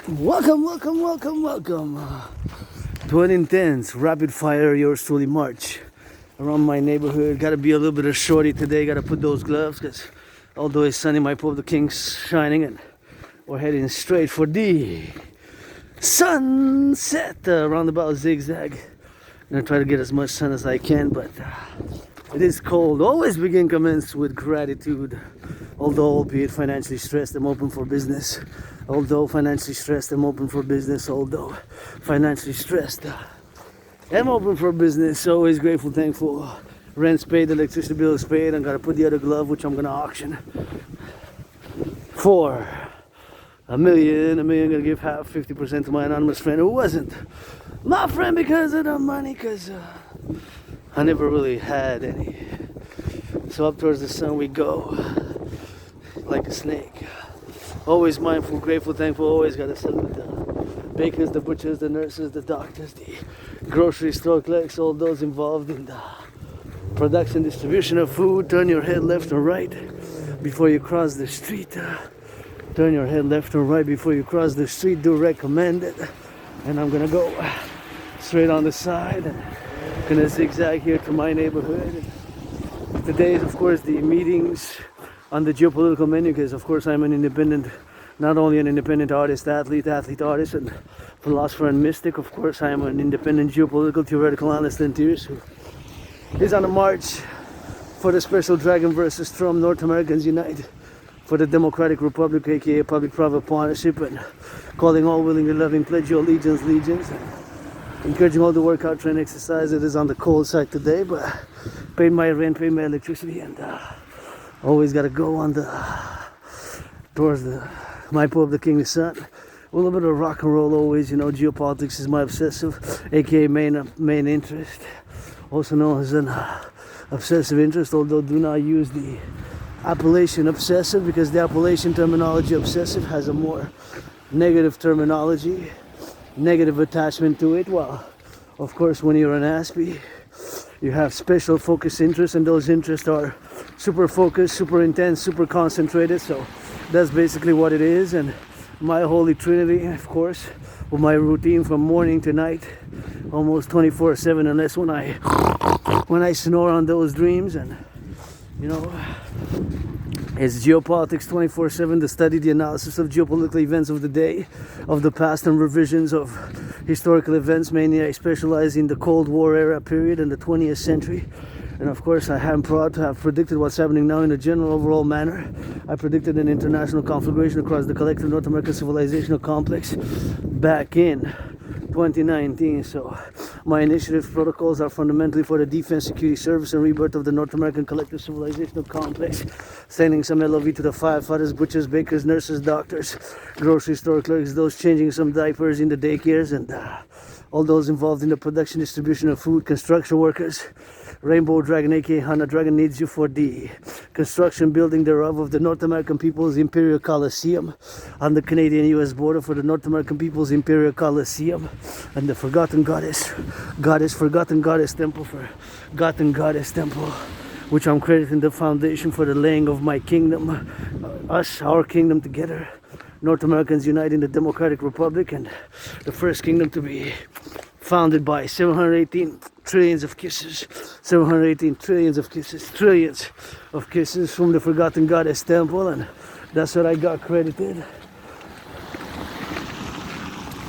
Welcome to an intense rapid fire yours truly march around my neighborhood. Gotta be a little bit of shorty today, gotta put those gloves because although it's sunny, my Publik King's shining and we're heading straight for the sunset, roundabout zigzag. I'm gonna try to get as much sun as I can, but it is cold. Always begin commence with gratitude. Although albeit financially stressed, I'm open for business. Although financially stressed, I'm open for business. Although financially stressed, I'm open for business. Always grateful, thankful. Rent's paid, electricity bill is paid. I'm gonna put the other glove, which I'm gonna auction for $1 million. Gonna give half, 50% to my anonymous friend who wasn't my friend because of the money, because I never really had any. So up towards the sun we go, like a snake. Always mindful, grateful, thankful. Always gotta salute the bakers, the butchers, the nurses, the doctors, the grocery store clerks, all those involved in the production, distribution of food. Turn your head left or right before you cross the street. Turn your head left or right before you cross the street. Do recommend it. And I'm gonna go straight on the side and gonna zigzag here to my neighborhood. Today is of course the meetings on the geopolitical menu, because of course I'm an independent, not only an independent artist, athlete, artist, and philosopher and mystic. Of course I am an independent geopolitical, theoretical, analyst and theorist who is on a march for the special Dragon versus Trump, North Americans Unite, for the Democratic Republic, aka public-private partnership, and calling all willing and loving, pledge your legions, encouraging all to work out, train, exercise. It is on the cold side today, but paid my rent, paid my electricity, and always gotta go on towards my Publik King, the sun. A little bit of rock and roll always, you know. Geopolitics is my obsessive, aka main interest, also known as an obsessive interest, although do not use the appellation obsessive, because the appellation terminology obsessive has a more negative terminology, negative attachment to it. Well, of course, when you're an ASPE, you have special focus interests, and those interests are super focused, super intense, super concentrated. So that's basically what it is. And my holy trinity, of course, with my routine from morning to night, almost 24/7, unless when I snore on those dreams. And you know, it's geopolitics 24/7, the study, the analysis of geopolitical events of the day, of the past, and revisions of historical events. Mainly I specialize in the Cold War era period and the 20th century. And of course I am proud to have predicted what's happening now in a general overall manner. I predicted an international conflagration across the collective North American civilizational complex back in 2019. So my initiative protocols are fundamentally for the defense, security, service, and rebirth of the North American collective civilizational complex, sending some LOV to the firefighters, butchers, bakers, nurses, doctors, grocery store clerks, those changing some diapers in the daycares, and all those involved in the production, distribution of food, construction workers. Rainbow Dragon, aka Hana Dragon, needs you for the construction, building thereof of the North American People's Imperial Coliseum on the Canadian-US border, for the North American People's Imperial Coliseum, and the Forgotten Forgotten Goddess Temple, which I'm crediting the foundation for the laying of my kingdom, our kingdom together. North Americans Unite in the Democratic Republic, and the first kingdom to be founded by 718 trillions of kisses, 718 trillions of kisses, trillions of kisses from the Forgotten Goddess Temple, and that's what I got credited.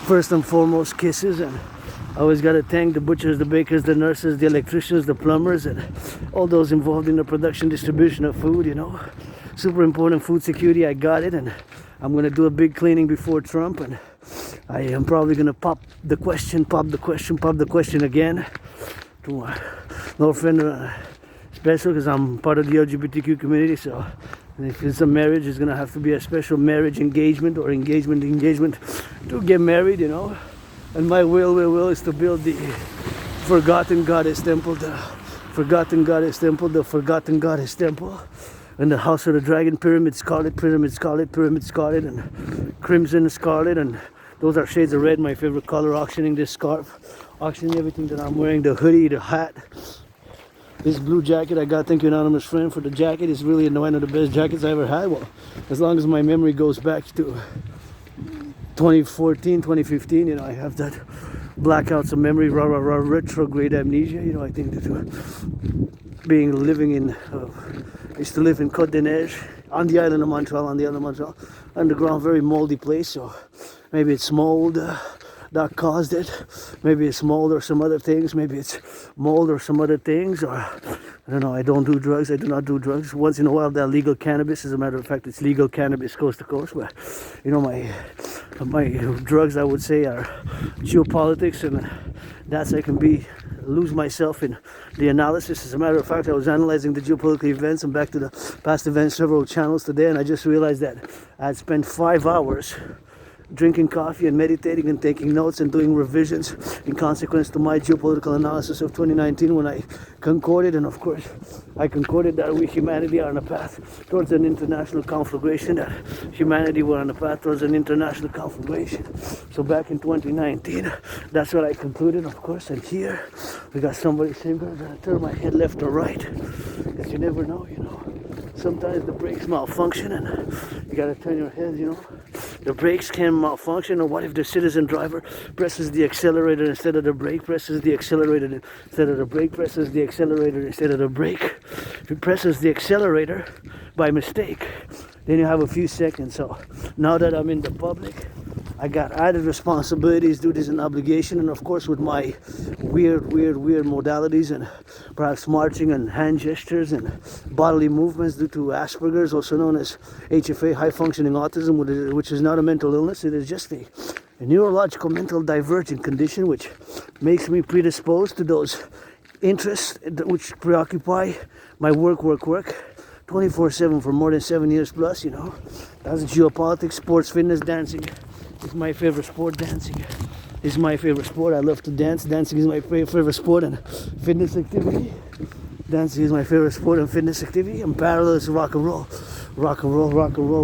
First and foremost, kisses. And I always got to thank the butchers, the bakers, the nurses, the electricians, the plumbers, and all those involved in the production, distribution of food, you know. Super important food security, I got it, and I'm going to do a big cleaning before Trump, and I am probably going to pop the question again to my little friend, special, because I'm part of the LGBTQ community. So if it's a marriage, it's going to have to be a special marriage engagement, or engagement to get married, you know. And my will is to build the Forgotten Goddess Temple, the Forgotten Goddess Temple, and the House of the Dragon, Pyramid Scarlet, and Crimson Scarlet, and those are shades of red, my favorite color. Auctioning this scarf, auctioning everything that I'm wearing, the hoodie, the hat, this blue jacket I got. Thank you, anonymous friend, for the jacket. It's really one of the best jackets I ever had. Well, as long as my memory goes back to 2014, 2015, you know, I have that blackouts of memory, retrograde amnesia, you know. I think that I used to live in Côte d'Ivoire, on the island of Montreal, underground, very moldy place, so maybe it's mold that caused it, maybe it's mold or some other things, or I don't know. I don't do drugs, I do not do drugs. Once in a while that legal cannabis, as a matter of fact, it's legal cannabis coast to coast, but you know, my drugs, I would say, are geopolitics, and that's I can lose myself in the analysis. As a matter of fact, I was analyzing the geopolitical events and back to the past events, several channels today, and I just realized that I had spent 5 hours drinking coffee and meditating and taking notes and doing revisions in consequence to my geopolitical analysis of 2019, when I concorded, and of course I concorded that we humanity are on a path towards an international conflagration, So back in 2019, that's what I concluded, of course. And here we got somebody saying, I'm gonna turn my head left or right, because you never know, you know. Sometimes the brakes malfunction and you gotta turn your head, you know. The brakes can malfunction, or what if the citizen driver presses the accelerator instead of the brake, presses the accelerator instead of the brake, presses the accelerator instead of the brake. If he presses the accelerator by mistake, then you have a few seconds. So now that I'm in the public, I got added responsibilities, duties, and obligation, and of course with my weird modalities and perhaps marching and hand gestures and bodily movements due to Asperger's, also known as HFA, high functioning autism, which is not a mental illness. It is just a neurological mental divergent condition which makes me predisposed to those interests which preoccupy my work 24/7 for more than 7 years plus, you know. That's geopolitics, sports, fitness, dancing. It's my favorite sport. Dancing is my favorite sport. I love to dance. Dancing is my favorite sport and fitness activity. Dancing is my favorite sport and fitness activity. And parallel is rock and roll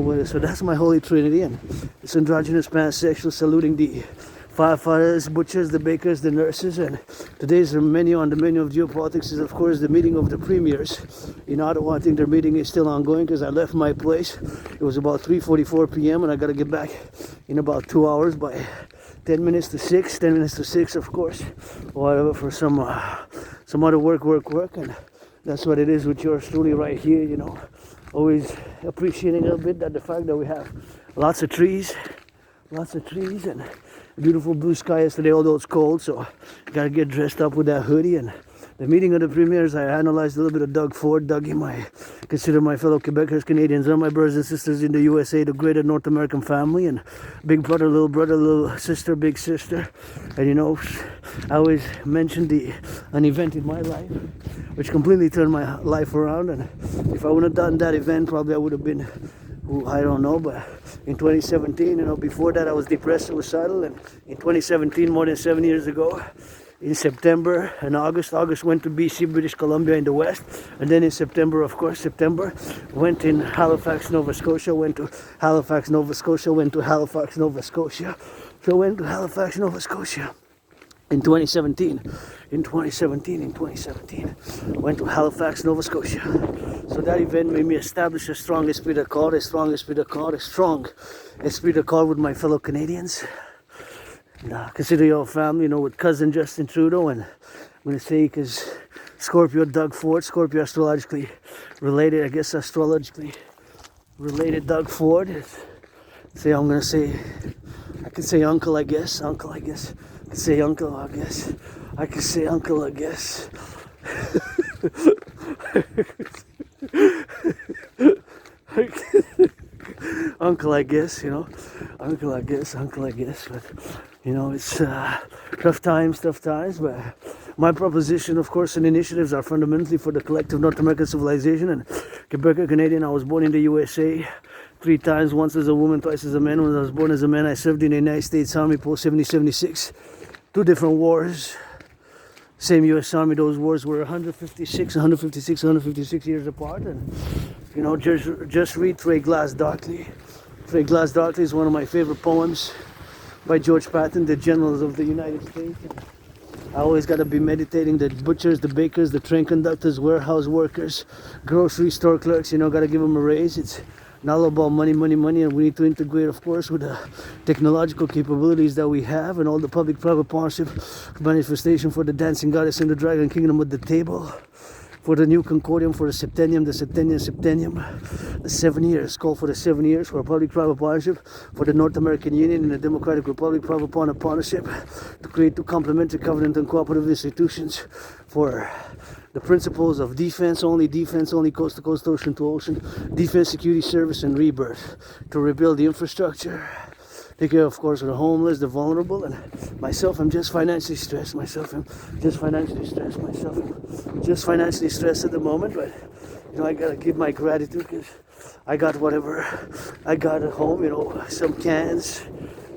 with it. So that's my holy trinity, and it's androgynous, pansexual, saluting the firefighters, butchers, the bakers, the nurses. And today's menu on the menu of geopolitics is, of course, the meeting of the premiers in Ottawa. I think their meeting is still ongoing because I left my place. It was about 3:44 p.m. and I got to get back in about 2 hours by 10 minutes to 6, of course, or whatever, for some other work. And that's what it is with yours truly right here, you know. Always appreciating a little bit that the fact that we have lots of trees and beautiful blue sky yesterday, although it's cold, so gotta get dressed up with that hoodie. And the meeting of the premiers, I analyzed a little bit of Doug Ford. Dougie, consider my fellow Quebecers, Canadians, and my brothers and sisters in the USA, the greater North American family, and big brother, little sister, big sister. And you know, I always mention an event in my life which completely turned my life around, and if I wouldn't have done that event, probably I would have been, I don't know, but in 2017, you know, before that I was depressed, suicidal, and in 2017, more than 7 years ago, in September and August went to BC, British Columbia in the west, and then in September, went in Halifax, Nova Scotia, went to Halifax, Nova Scotia, in 2017, went to Halifax, Nova Scotia. So that event made me establish a strong esprit de corps with my fellow Canadians. And, consider your family, you know, with cousin Justin Trudeau, and I'm going to say, because Scorpio Doug Ford, Scorpio astrologically related Doug Ford. I could say uncle, I guess. I could say uncle, I guess. Uncle, I guess, you know. Uncle, I guess. But, you know, it's tough times. But my proposition, of course, and initiatives are fundamentally for the collective North American civilization. And Quebec, Canadian, I was born in the USA 3 times, once as a woman, twice as a man. When I was born as a man, I served in the United States Army post 70-76. 2 different wars. Same U.S. Army. Those wars were 156 years apart. And, you know, just read Three Glass Darkly. Three Glass Darkly is one of my favorite poems by George Patton, the generals of the United States. And I always got to be meditating the butchers, the bakers, the train conductors, warehouse workers, grocery store clerks, you know, got to give them a raise. It's not all about money, and we need to integrate, of course, with the technological capabilities that we have and all the public-private partnership manifestation for the dancing goddess in the dragon kingdom at the table, for the new concordium, for the septennium, the 7 years, call for the 7 years for a public-private partnership, for the North American Union and the Democratic Republic private partnership to create two complementary covenant and cooperative institutions for the principles of defense only, coast to coast, ocean to ocean, defense, security, service, and rebirth, to rebuild the infrastructure, take care, of course, of the homeless, the vulnerable, and myself. I'm just financially stressed. I'm just financially stressed at the moment, but I gotta give my gratitude because I got whatever I got at home. Some cans,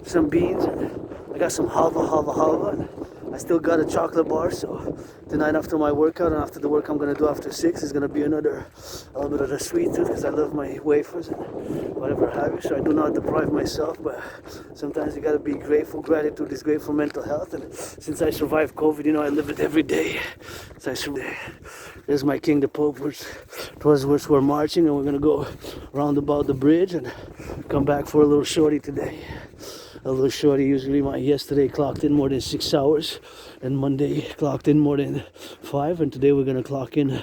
some beans, and I got some halva, and I still got a chocolate bar. So tonight after my workout and after the work I'm gonna do after 6 is gonna be a little bit of a sweet tooth because I love my wafers and whatever have you. So I do not deprive myself, but sometimes you gotta be grateful. Gratitude is great for mental health, and since I survived COVID, I live it every day. There's my king, the Pope, towards which we're marching, and we're gonna go round about the bridge and come back for a little shorty today. A little shorty. Usually yesterday clocked in more than 6 hours, and Monday clocked in more than 5, and today we're gonna clock in a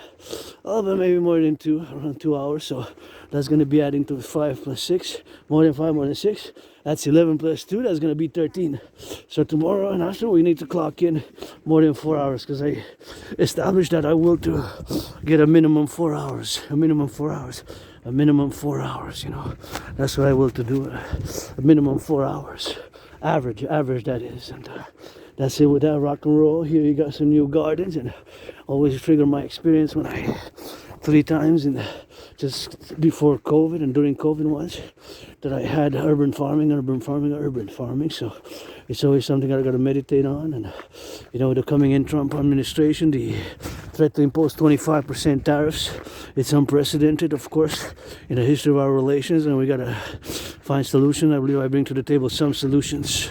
little bit, maybe more than 2, around 2 hours. So that's gonna be adding to 5 plus 6, more than 5, more than 6. That's 11 plus 2. That's gonna be 13. So tomorrow and after we need to clock in more than 4 hours because I established that I will to get a minimum 4 hours. That's what I will to do. A minimum 4 hours, average that is, and that's it with that rock and roll. Here you got some new gardens, and always trigger my experience when I 3 times in just before COVID and during COVID once that I had urban farming. So it's always something I got to meditate on. And with the coming in Trump administration, the threat to impose 25% tariffs, it's unprecedented, of course, in the history of our relations, and we got to find solutions. I believe I bring to the table some solutions.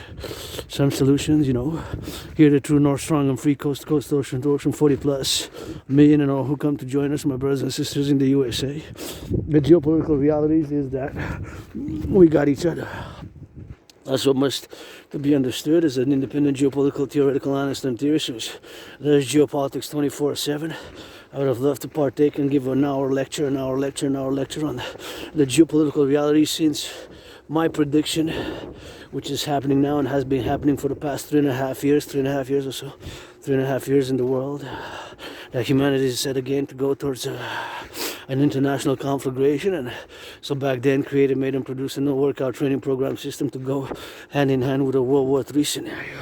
Here the true North Strong and free coast to coast, ocean to ocean, 40 plus million and all who come to join us, my brothers and sisters in the USA. The geopolitical realities is that we got each other. That's what must to be understood as an independent geopolitical theoretical analyst and theorist. There's geopolitics 24/7. I would have loved to partake and give an hour lecture on the geopolitical realities since my prediction, which is happening now and has been happening for the past 3.5 years or so, 3.5 years in the world, that humanity is set again to go towards an international conflagration. And so back then made and produced a no workout training program system to go hand in hand with a World War III scenario.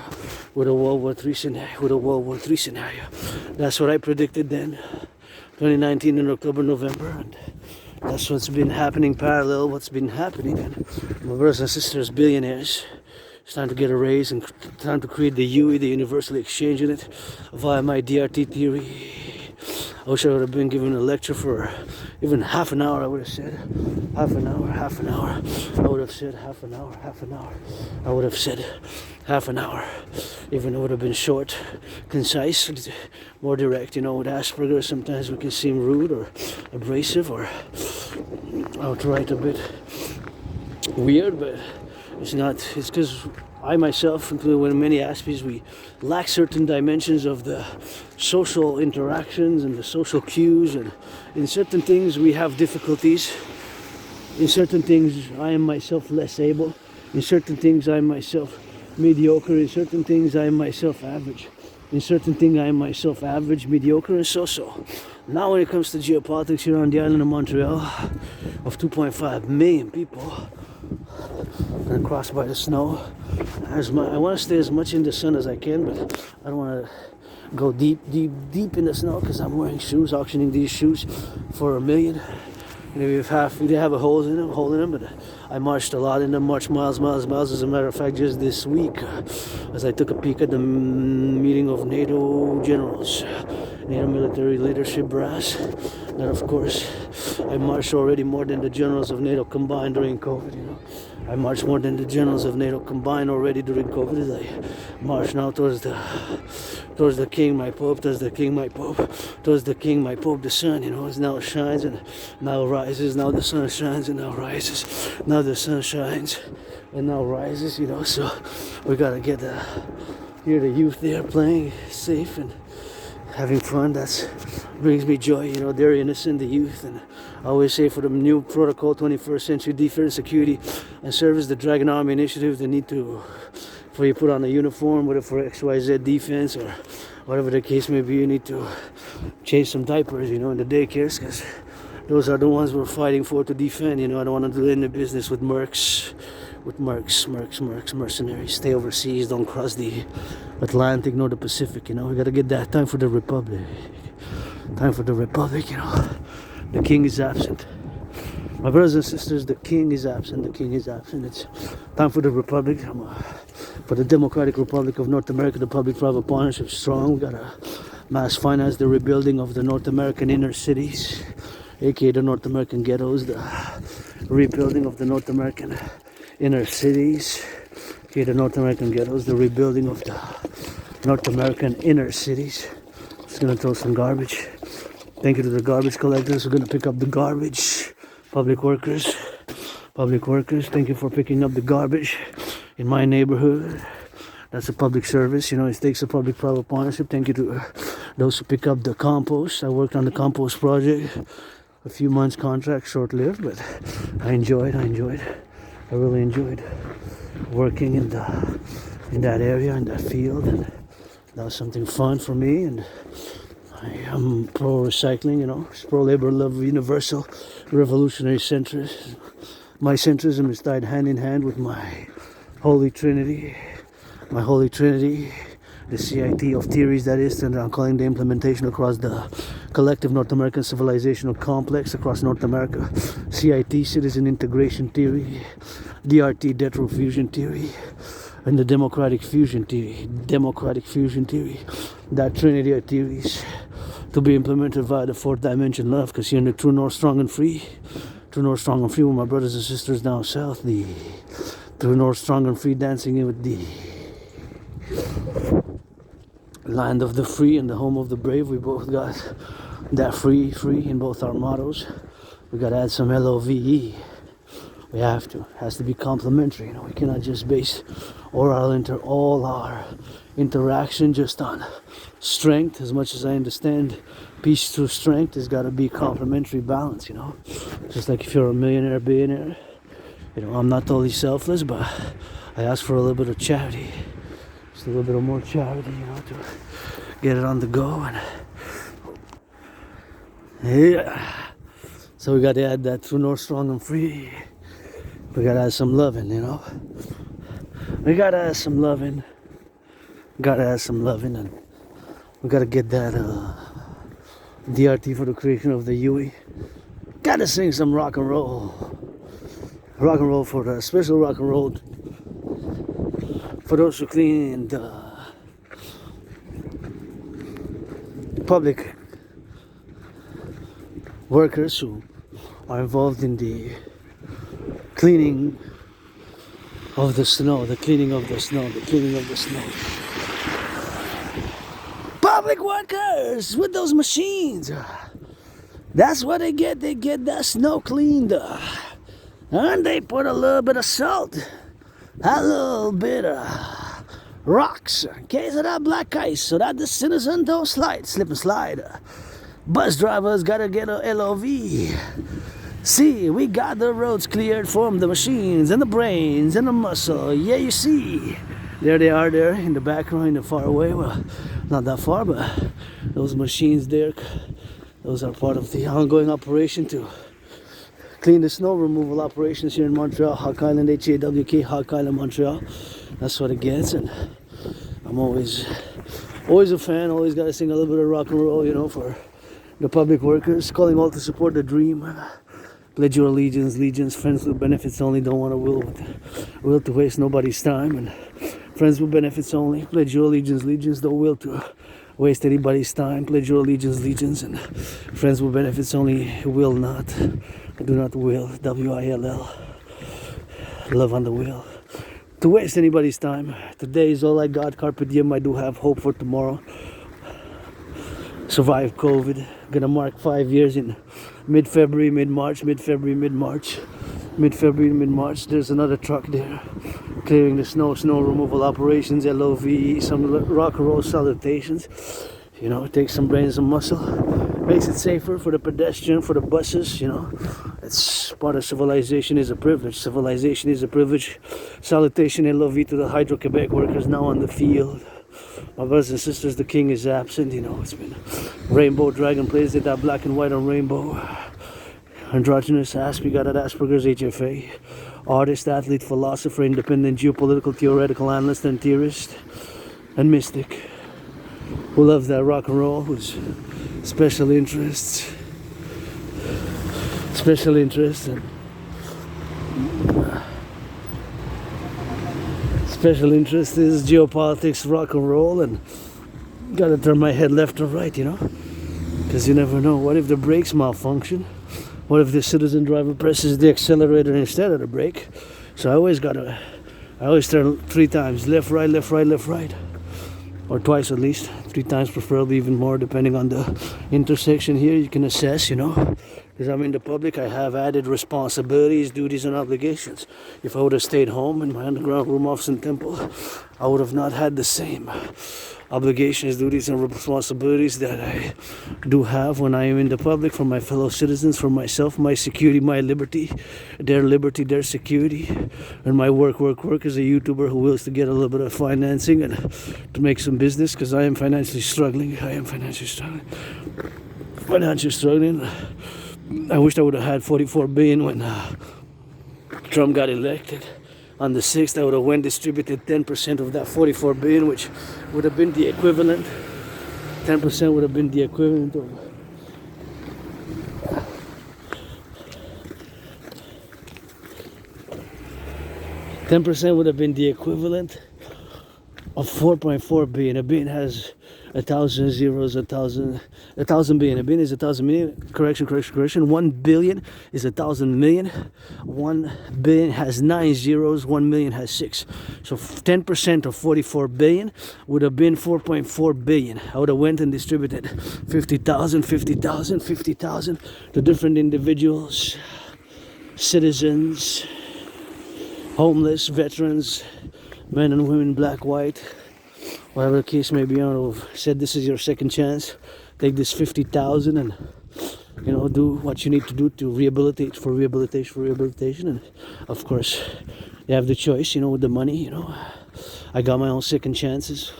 That's what I predicted then, 2019 in October, November, and that's what's been happening parallel, what's been happening. And my brothers and sisters, billionaires, it's time to get a raise and time to create the UE, the universal exchange unit, via my DRT theory. I wish I would have been given a lecture for even half an hour. I would have said half an hour. I would have said half an hour. Even it would have been short, concise, more direct. With Asperger's, sometimes we can seem rude or abrasive or outright a bit weird, but it's not. It's because I myself, in many aspects, we lack certain dimensions of the social interactions and the social cues, and in certain things we have difficulties. In certain things I am myself less able. In certain things I am myself mediocre. In certain things I am myself average. In certain things I am myself average, mediocre, and so. Now when it comes to geopolitics here on the island of Montreal, of 2.5 million people, and crossed by the snow. I want to stay as much in the sun as I can, but I don't want to go deep in the snow because I'm wearing shoes, auctioning these shoes for $1 million. They have a hole in them, but I marched a lot in them, marched miles. As a matter of fact, just this week, as I took a peek at the meeting of NATO generals, NATO military leadership brass, that of course I marched already more than the generals of NATO combined during COVID, you know. I marched more than the generals of NATO combined already during COVID as I march now towards the king, my pope, towards the king, my pope, towards the king, my pope, the sun, you know, it now shines and now rises, now the sun shines and now rises, now the sun shines and now rises, you know, so we gotta get hear the youth there playing safe and having fun. That's brings me joy, you know. They're innocent, the youth, and I always say for the new protocol 21st century defense, security and service, the Dragon Army initiative, they need to, before you put on a uniform, whether for XYZ defense or whatever the case may be, you need to change some diapers, you know, in the daycares, because those are the ones we're fighting for to defend, you know. I don't want to do any business with mercs, mercenaries. Stay overseas, don't cross the Atlantic nor the Pacific, you know. We gotta get that time for the Republic. Time for the Republic, you know. The king is absent. My brothers and sisters, the king is absent. The king is absent. It's time for the Republic. For the Democratic Republic of North America, the public-private partnership strong. We gotta mass finance the rebuilding of the North American inner cities, aka the North American ghettos, the rebuilding of the North American inner cities, aka the North American ghettos, the rebuilding of the North American inner cities. Just gonna throw some garbage. Thank you to the garbage collectors who are gonna pick up the garbage. Public workers, thank you for picking up the garbage in my neighborhood. That's a public service, you know. It takes a public-private partnership. Thank you to those who pick up the compost. I worked on the compost project, a few months contract, short-lived, but I enjoyed. I really enjoyed working in that area, in that field, and that was something fun for me. And I am pro-recycling, you know, pro-labor, love, universal, revolutionary centrist. My centrism is tied hand in hand with my Holy Trinity, the CIT of theories, that is, and I'm calling the implementation across the collective North American civilizational complex across North America. CIT, citizen integration theory, DRT, death row fusion theory, and the democratic fusion theory. That trinity of theories to be implemented via the fourth dimension love, because you're in the true north, strong and free. True north, strong and free with my brothers and sisters down south. The true north, strong and free, dancing in with the land of the free and the home of the brave. We both got that free in both our mottos. We got to add some LOVE. We have to. It has to be complementary. You know, we cannot just base all our interaction just on strength. As much as I understand, peace through strength has got to be complementary balance. You know, just like if you're a millionaire, billionaire. You know, I'm not totally selfless, but I ask for a little bit of charity. Just a little bit of more charity, you know, to get it on the go. And yeah, so we got to add that true north, strong and free. We got to add some loving, you know. We got to add some loving. And we got to get that DRT for the creation of the UE. Got to sing some rock and roll. Rock and roll for the special rock and roll for those who clean the public workers who are involved in the cleaning of the snow, the cleaning of the snow. Public workers with those machines. That's what they get. They get that snow cleaned. And they put a little bit of salt, a little bit of rocks in case of that black ice, so that the citizen don't slip and slide. Bus drivers gotta get a LOV. See, we got the roads cleared from the machines and the brains and the muscle. Yeah, you see. There they are there in the background, far away. Well, not that far, but those machines there, those are part of the ongoing operation to clean the snow removal operations here in Montreal, Hawk Island, HAWK, Hawk Island, Montreal. That's what it gets, and I'm always a fan, always got to sing a little bit of rock and roll, you know, for the public workers, calling all to support the dream. Pledge your allegiance, friends with benefits only, don't want to will to waste nobody's time, and friends with benefits only, pledge your allegiance, don't will to waste anybody's time. Pledge your allegiance, and friends with benefits only. Will not, do not will. WILL. Love on the will. To waste anybody's time. Today is all I got. Carpe diem. I do have hope for tomorrow. Survive COVID. Gonna mark 5 years in mid-February, mid-March. There's another truck there clearing the snow removal operations, LOVE, some rock and roll salutations. You know, it takes some brains and muscle, makes it safer for the pedestrian, for the buses. You know, it's part of civilization is a privilege. Civilization is a privilege. Salutation LOVE to the Hydro-Quebec workers now on the field. My brothers and sisters, the king is absent. You know, it's been rainbow dragon plays, did that black and white on rainbow. Androgynous asp, we got at Asperger's HFA. Artist, athlete, philosopher, independent, geopolitical, theoretical analyst and theorist, and mystic. Who loves that rock and roll, who's special interests. And special interest is geopolitics, rock and roll, and gotta turn my head left or right, you know, because you never know. What if the brakes malfunction? What if the citizen driver presses the accelerator instead of the brake? So I always turn 3 times, left, right, or twice at least. 3 times, preferably even more, depending on the intersection here. You can assess, you know. Because I'm in the public, I have added responsibilities, duties, and obligations. If I would have stayed home in my underground room office and temple, I would have not had the same obligations, duties, and responsibilities that I do have when I am in the public, for my fellow citizens, for myself, my security, my liberty, their security, and my work as a YouTuber who wills to get a little bit of financing and to make some business, because I am financially struggling. I wished I would have had 44 billion when Trump got elected. On the 6th, I would have went distributed 10% of that 44 billion, which would have been the equivalent. 10% would have been the equivalent of 10% would have been the equivalent of 4.4 billion. A billion has 1,000 zeros, 1,000 billion. A billion is 1,000 million. Correction. 1 billion is 1,000 million. 1 billion has 9 zeros. 1 million has 6. So 10% of 44 billion would have been 4.4 billion. I would have went and distributed 50,000 to different individuals, citizens, homeless, veterans, men and women, black, white, whatever the case may be. I would have said, this is your second chance. Take this 50,000 and, you know, do what you need to do to rehabilitate, for rehabilitation. And of course, you have the choice, you know, with the money. You know, I got my own second chances,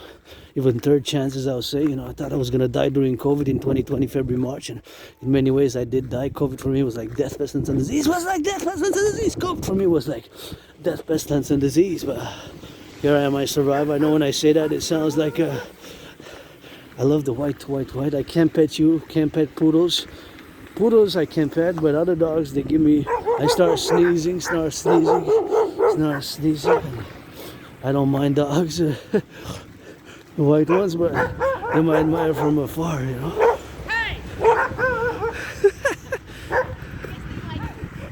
even third chances, I would say. You know, I thought I was gonna die during COVID in 2020, February, March, and in many ways I did die. COVID for me was like death, pestilence, and disease. COVID for me was like death, pestilence, and disease. But here I am, I survive. I know when I say that, it sounds like I love the white. I can't pet you, can't pet poodles. Poodles I can pet, but other dogs, they give me, I start sneezing. I don't mind dogs, the white ones, but they might admire from afar, you know.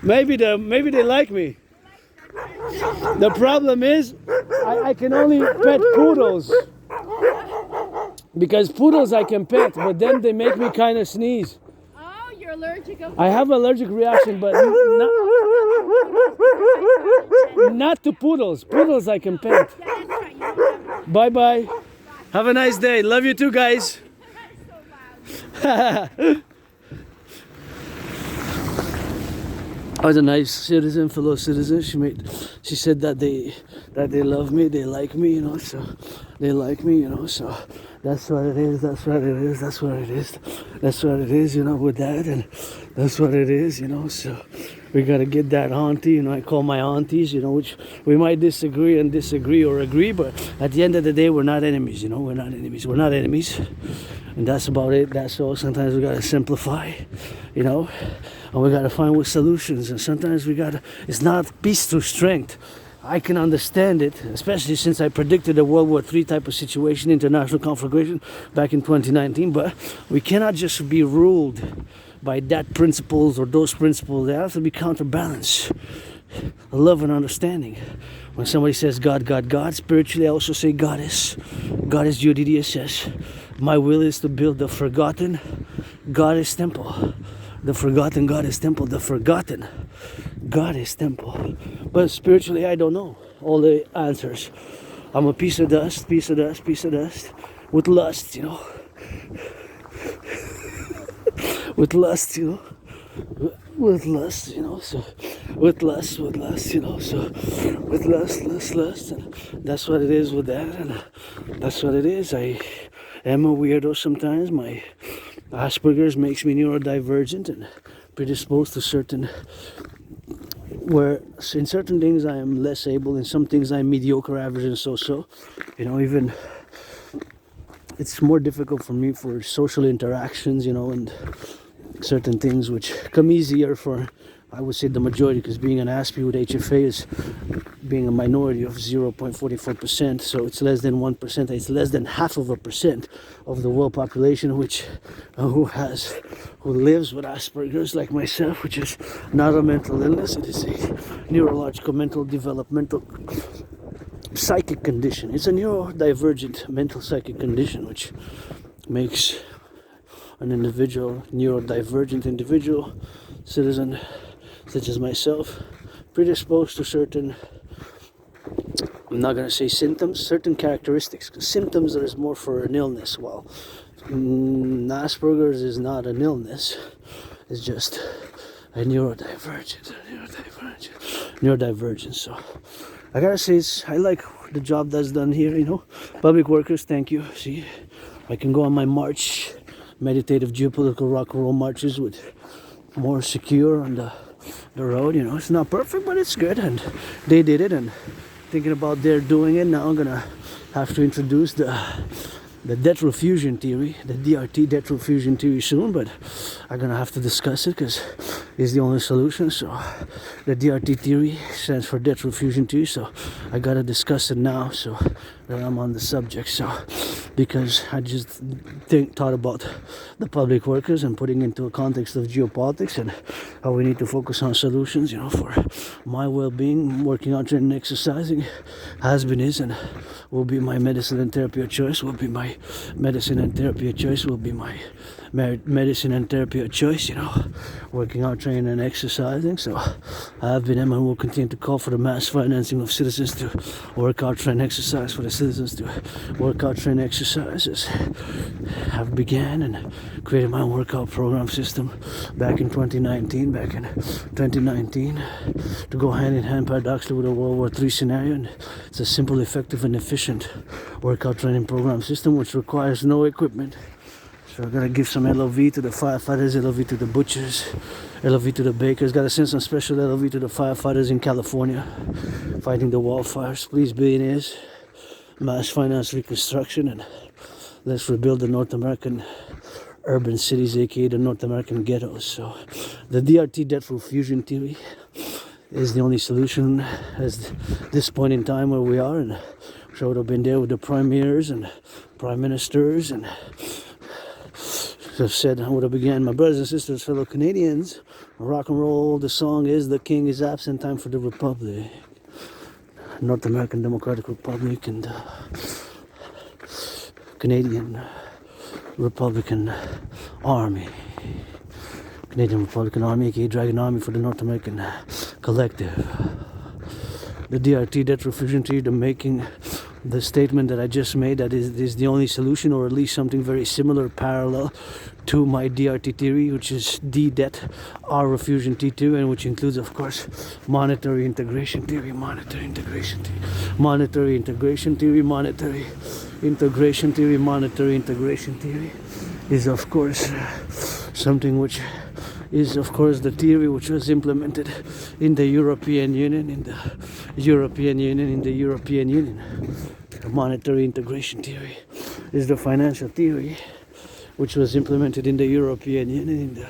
Maybe they like me. The problem is, I can only pet poodles. Because poodles I can pet, but then they make me kind of sneeze. Oh, you're allergic. Okay. I have allergic reaction, but not to poodles. Poodles I can pet. Yeah, that's right. Bye. Have a nice day. Love you too, guys. So loud. I was a nice citizen, fellow citizen. She said that they love me, they like me, you know. So they like me, you know. So that's what it is. You know, with that, and that's what it is, you know. So we gotta get that auntie, you know. I call my aunties, you know, which we might disagree or agree, but at the end of the day, we're not enemies, you know. We're not enemies, and that's about it. That's all. Sometimes we gotta simplify, you know. And we gotta find solutions, and sometimes it's not peace through strength. I can understand it, especially since I predicted a World War III type of situation, international conflagration, back in 2019. But we cannot just be ruled by that principles or those principles. There has to be counterbalance, love and understanding. When somebody says God, God, God, spiritually I also say Goddess. Goddess UDDSS. My will is to build the forgotten Goddess temple. The forgotten Goddess temple. The forgotten Goddess temple. But spiritually I don't know all the answers. I'm a piece of dust, piece of dust, piece of dust. With lust, you know. With lust, you know. With lust, you know. So with lust, you know. So with lust. And that's what it is with that. And that's what it is. I am a weirdo sometimes. My Asperger's makes me neurodivergent and predisposed to certain, where in certain things I am less able, in some things I'm mediocre, average, and so. You know, even it's more difficult for me for social interactions, you know, and certain things which come easier for, I would say, the majority, because being an ASPE with HFA is being a minority of 0.44%, so it's less than 1%. It's less than 0.5% of the world population who lives with Asperger's, like myself, which is not a mental illness. It is a neurological, mental, developmental, psychic condition. It's a neurodivergent mental psychic condition, which makes an individual, neurodivergent individual, citizen such as myself, predisposed to certain, I'm not going to say symptoms, certain characteristics. Symptoms, there is more for an illness, while Asperger's is not an illness. It's just a neurodivergence. So I gotta say, I like the job that's done here, you know. Public workers, thank you. See, I can go on my march, meditative geopolitical rock and roll marches with more secure on the road, you know. It's not perfect, but it's good, and they did it, and thinking about their doing it. Now I'm gonna have to introduce the debt refusion theory, the DRT debt refusion theory soon, but I'm gonna have to discuss it because it's the only solution. So the DRT theory stands for debt refusion theory, so I gotta discuss it now so that I'm on the subject. So because I just thought about the public workers and putting into a context of geopolitics and how we need to focus on solutions, you know, for my well-being. Working out, training, exercising has been, is, and will be my medicine and therapy of choice. Will be my medicine and therapy of choice. Will be my medicine and therapy of choice, you know. Working out, training, and exercising. So I have been and will continue to call for the mass financing of citizens to work out, train, exercise, for the citizens to work out, train, exercises. I've began and created my workout program system back in 2019, to go hand in hand paradoxically with a World War III scenario. And it's a simple, effective, and efficient workout training program system which requires no equipment. So I'm gonna give some LOV to the firefighters, LOV to the butchers, LOV to the bakers. Gotta send some special LOV to the firefighters in California fighting the wildfires. Please, billionaires, mass finance reconstruction, and let's rebuild the North American urban cities, aka the North American ghettos. So the DRT debt refusion theory is the only solution at this point in time where we are, and I would have been there with the premiers and prime ministers, and as I've said, I would have began, my brothers and sisters, fellow Canadians, rock and roll. The song is "The King is Absent, Time for the Republic." North American Democratic Republic and Canadian Republican Army. Canadian Republican Army, aka Dragon Army for the North American Collective. The DRT debt refusion theory, the making, the statement that I just made, that is the only solution, or at least something very similar, parallel to my DRT theory, which is D debt R refusion theory, and which includes, of course, monetary integration theory, monetary integration theory, monetary integration theory, monetary integration theory, monetary integration theory is, of course, something which is, of course, the theory which was implemented in the European Union, The monetary integration theory is the financial theory which was implemented in the European Union,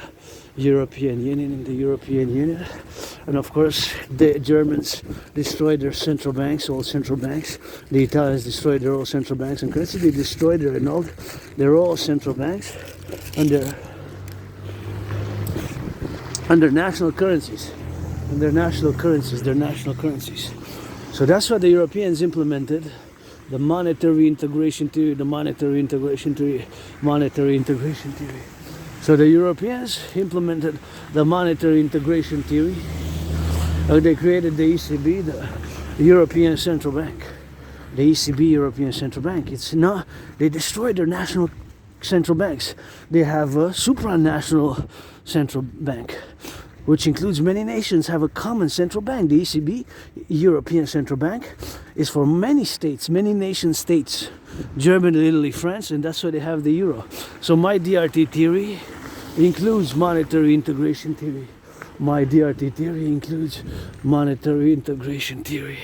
And of course, the Germans destroyed their central banks, all central banks. The Italians destroyed their all central banks and currency. They destroyed their all central banks under national currencies. And their national currencies. So that's what the Europeans implemented. The monetary integration theory. So the Europeans implemented the monetary integration theory. They created the ECB, the European Central Bank. The ECB, European Central Bank. They destroyed their national central banks. They have a supranational central bank, which includes many nations have a common central bank. The ECB, European Central Bank, is for many states, many nation states, Germany, Italy, France, and that's why they have the euro. So my DRT theory includes monetary integration theory. My DRT theory includes monetary integration theory.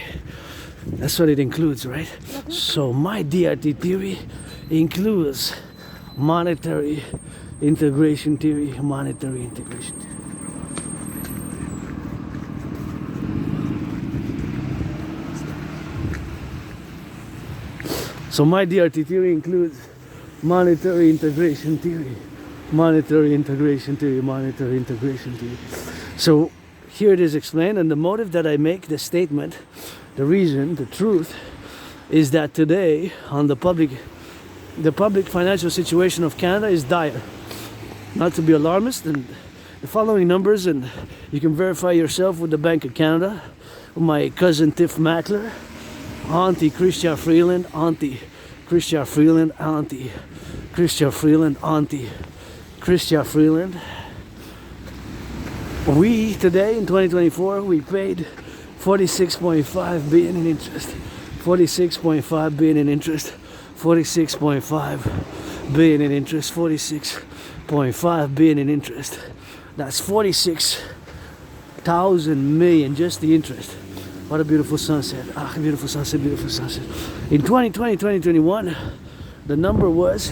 That's what it includes, right? So my DRT theory includes monetary integration theory, monetary integration theory. So my DRT theory includes monetary integration theory, monetary integration theory, monetary integration theory. So here it is explained, and the motive that I make the statement, the reason, the truth, is that today on the public financial situation of Canada is dire. Not to be alarmist, and the following numbers, and you can verify yourself with the Bank of Canada, my cousin Tiff Mackler, Auntie Christian Freeland, Auntie Christian Freeland, Auntie Christian Freeland, Auntie Christian Freeland. We today in 2024 we paid 46.5 billion in interest. 46.5 billion in interest. 46.5 billion in interest. 46.5 billion in interest. That's 46,000 million just the interest. What a beautiful sunset. Ah, beautiful sunset, beautiful sunset. In 2020, 2021, the number was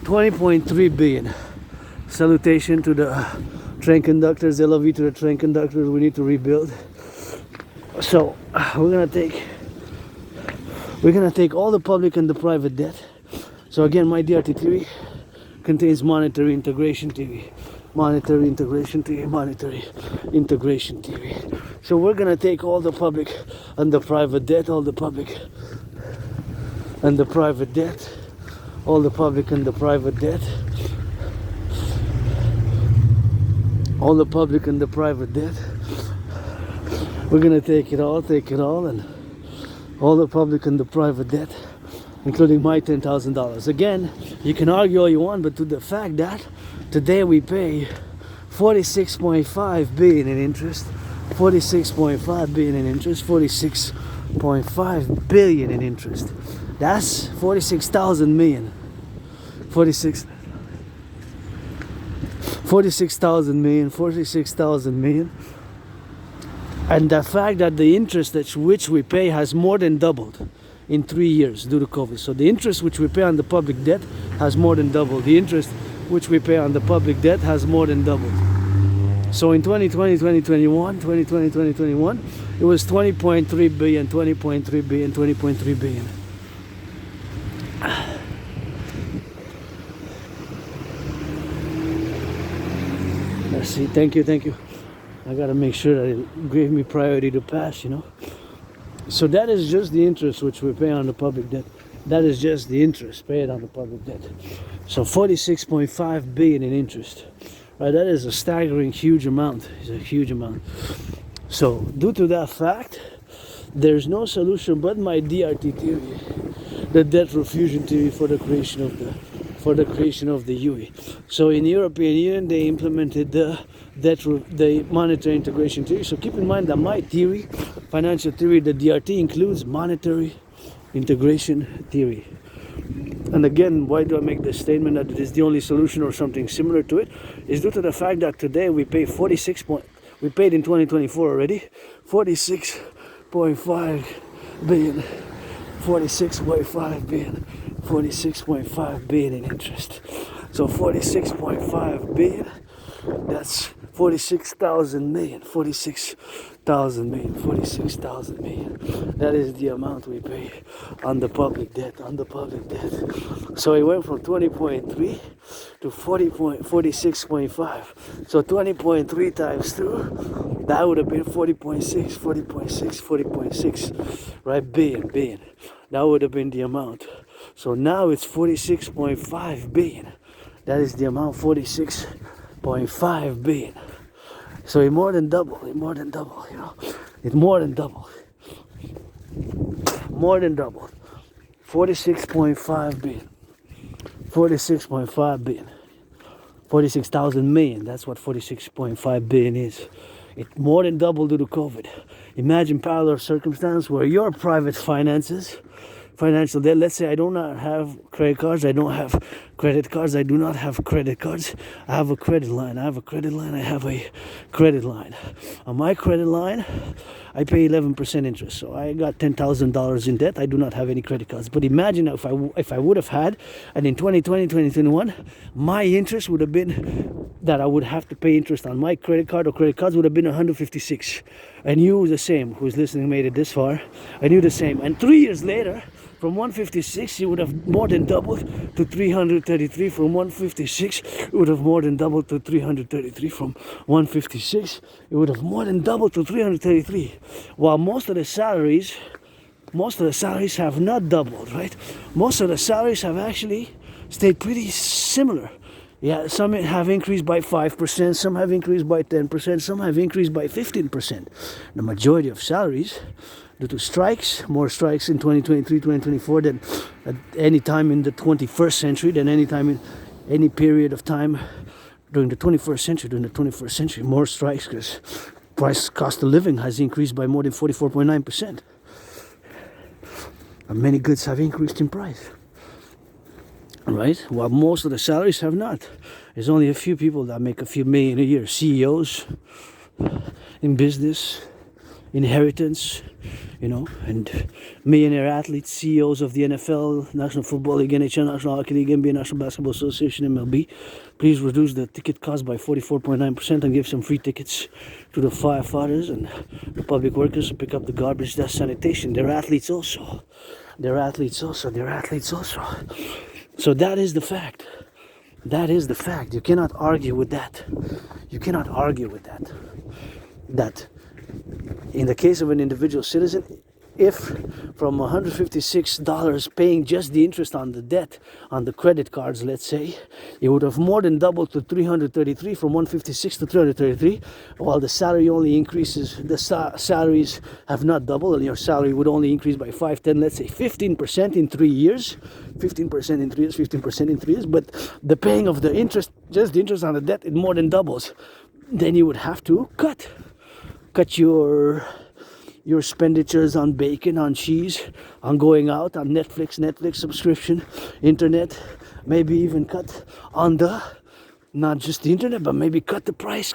20.3 billion. Salutation to the train conductors. They love you to the train conductors. We need to rebuild. So we're gonna take all the public and the private debt. So again, my DRT theory contains monetary integration theory. Monetary integration theory, monetary integration theory. So we're gonna take all the public and the private debt, all the public and the private debt, all the public and the private debt, all the public and the private debt. We're gonna take it all, and all the public and the private debt, including my $10,000. Again, you can argue all you want, but to the fact that today we pay 46.5 billion in interest, 46.5 billion in interest, 46.5 billion in interest. That's 46,000 million. 46,000 million, 46,000 million. And the fact that the interest that which we pay has more than doubled in 3 years due to COVID. So the interest which we pay on the public debt has more than doubled. The interest which we pay on the public debt has more than doubled. So in 2020, 2021, it was 20.3 billion, 20.3 billion, 20.3 billion. Let's see, thank you. I gotta make sure that it gave me priority to pass, you know. So that is just the interest which we pay on the public debt. That is just the interest paid on the public debt. So 46.5 billion in interest. Right, that is a staggering huge amount. It's a huge amount. So due to that fact, there's no solution but my DRT theory, the debt refusion theory for the creation of the UE. So in the European Union they implemented the monetary integration theory. So keep in mind that my theory, financial theory, the DRT includes monetary integration theory. And again, why do I make this statement that it is the only solution or something similar to it? Is due to the fact that today we pay we paid in 2024 already 46.5 billion, 46.5 billion, 46.5 billion in interest. So 46.5 billion, that's 46,000 million, 46,000 million, 46,000 million. That is the amount we pay on the public debt, So it went from 20.3 to 46.5. So 20.3 times 2, that would have been 40.6, right? Billion. That would have been the amount. So now it's 46.5 billion. That is the amount, 46.5 billion. So it more than double, It more than doubled. More than doubled. 46.5 billion. 46.5 billion. 46,000 million. That's what 46.5 billion is. It more than doubled due to COVID. Imagine parallel circumstance where your private financial debt, let's say I do not have credit cards, I don't have credit cards, I do not have credit cards, I have a credit line, I have a credit line. On my credit line, I pay 11% interest. So I got $10,000 in debt, I do not have any credit cards. But imagine if I would have had, and in 2020, 2021, my interest would have been, that I would have to pay interest on my credit card or credit cards would have been 156. And you the same, who's listening, made it this far, and you the same. And 3 years later, from 156, it would have more than doubled to 333. From 156, it would have more than doubled to 333. From 156, it would have more than doubled to 333. While most of the salaries have not doubled, right? Most of the salaries have actually stayed pretty similar. Yeah, some have increased by 5%, some have increased by 10%, some have increased by 15%. The majority of salaries, due to strikes, more strikes in 2023, 2024 than at any time in the 21st century, than any time in any period of time during the 21st century, more strikes because cost of living has increased by more than 44.9%. And many goods have increased in price. Right? While most of the salaries have not. There's only a few people that make a few million a year. CEOs in business, inheritance, and millionaire athletes, CEOs of the NFL, National Football League, NHL, National Hockey League, NBA, National Basketball Association, MLB. Please reduce the ticket cost by 44.9% and give some free tickets to the firefighters and the public workers to pick up the garbage. That's sanitation. They're athletes also. So that is the fact. You cannot argue with that. That in the case of an individual citizen, if from $156 paying just the interest on the debt, on the credit cards, let's say, it would have more than doubled to 333, from 156 to 333, while the salary only increases, the salaries have not doubled, and your salary would only increase by 5, 10, let's say 15% in 3 years, 15% in 3 years, but the paying of the interest, just the interest on the debt, it more than doubles. Then you would have to cut your expenditures on bacon, on cheese, on going out, on Netflix subscription, internet, maybe even cut on not just the internet, but maybe cut the price,